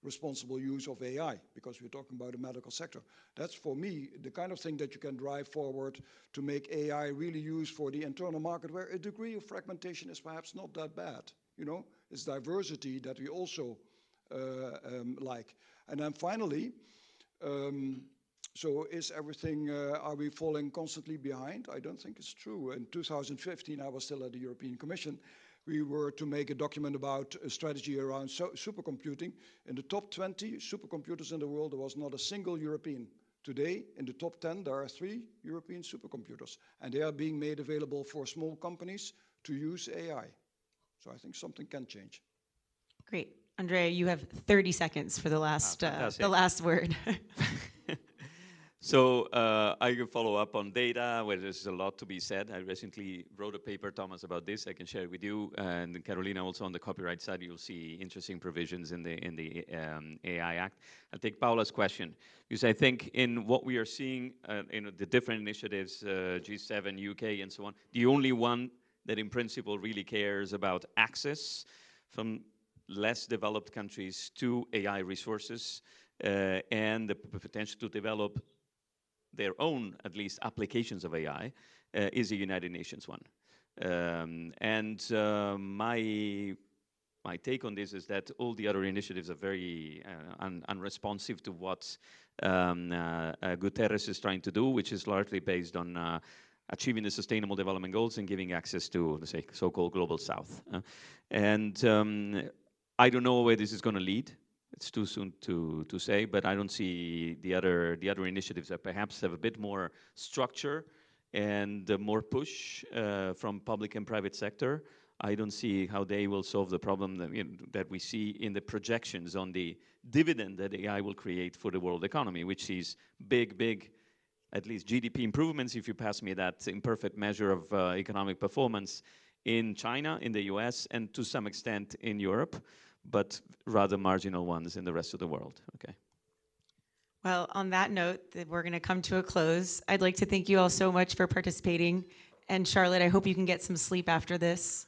Speaker 3: responsible use of AI, because we're talking about the medical sector. That's, for me, the kind of thing that you can drive forward to make AI really used for the internal market, where a degree of fragmentation is perhaps not that bad. You know, it's diversity that we also like. And then finally, so is everything, are we falling constantly behind? I don't think it's true. In 2015, I was still at the European Commission. We were to make a document about a strategy around supercomputing. In the top 20 supercomputers in the world, there was not a single European. Today, in the top 10, there are 3 European supercomputers, and they are being made available for small companies to use AI. So I think something can change.
Speaker 1: Great. Andrea, you have 30 seconds for the last word.
Speaker 5: So I can follow up on data, where there's a lot to be said. I recently wrote a paper, Thomas, about this. I can share it with you. And Carolina, also on the copyright side, you'll see interesting provisions in the AI Act. I'll take Paula's question, because I think in what we are seeing in the different initiatives, G7, UK, and so on, the only one that in principle really cares about access from less developed countries to AI resources and the potential to develop their own, at least, applications of AI is the United Nations one. My take on this is that all the other initiatives are very unresponsive to what Guterres is trying to do, which is largely based on achieving the Sustainable Development Goals and giving access to the so-called Global South. I don't know where this is going to lead. It's too soon to say, but I don't see the other initiatives that perhaps have a bit more structure and more push from public and private sector. I don't see how they will solve the problem that we see in the projections on the dividend that AI will create for the world economy, which sees big, at least GDP improvements, if you pass me that imperfect measure of economic performance, in China, in the US, and to some extent in Europe, but rather marginal ones in the rest of the world. Okay.
Speaker 1: Well, on that note, we're going to come to a close. I'd like to thank you all so much for participating. And Charlotte, I hope you can get some sleep after this.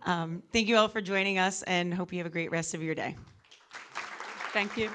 Speaker 1: Thank you all for joining us, and hope you have a great rest of your day.
Speaker 2: Thank you.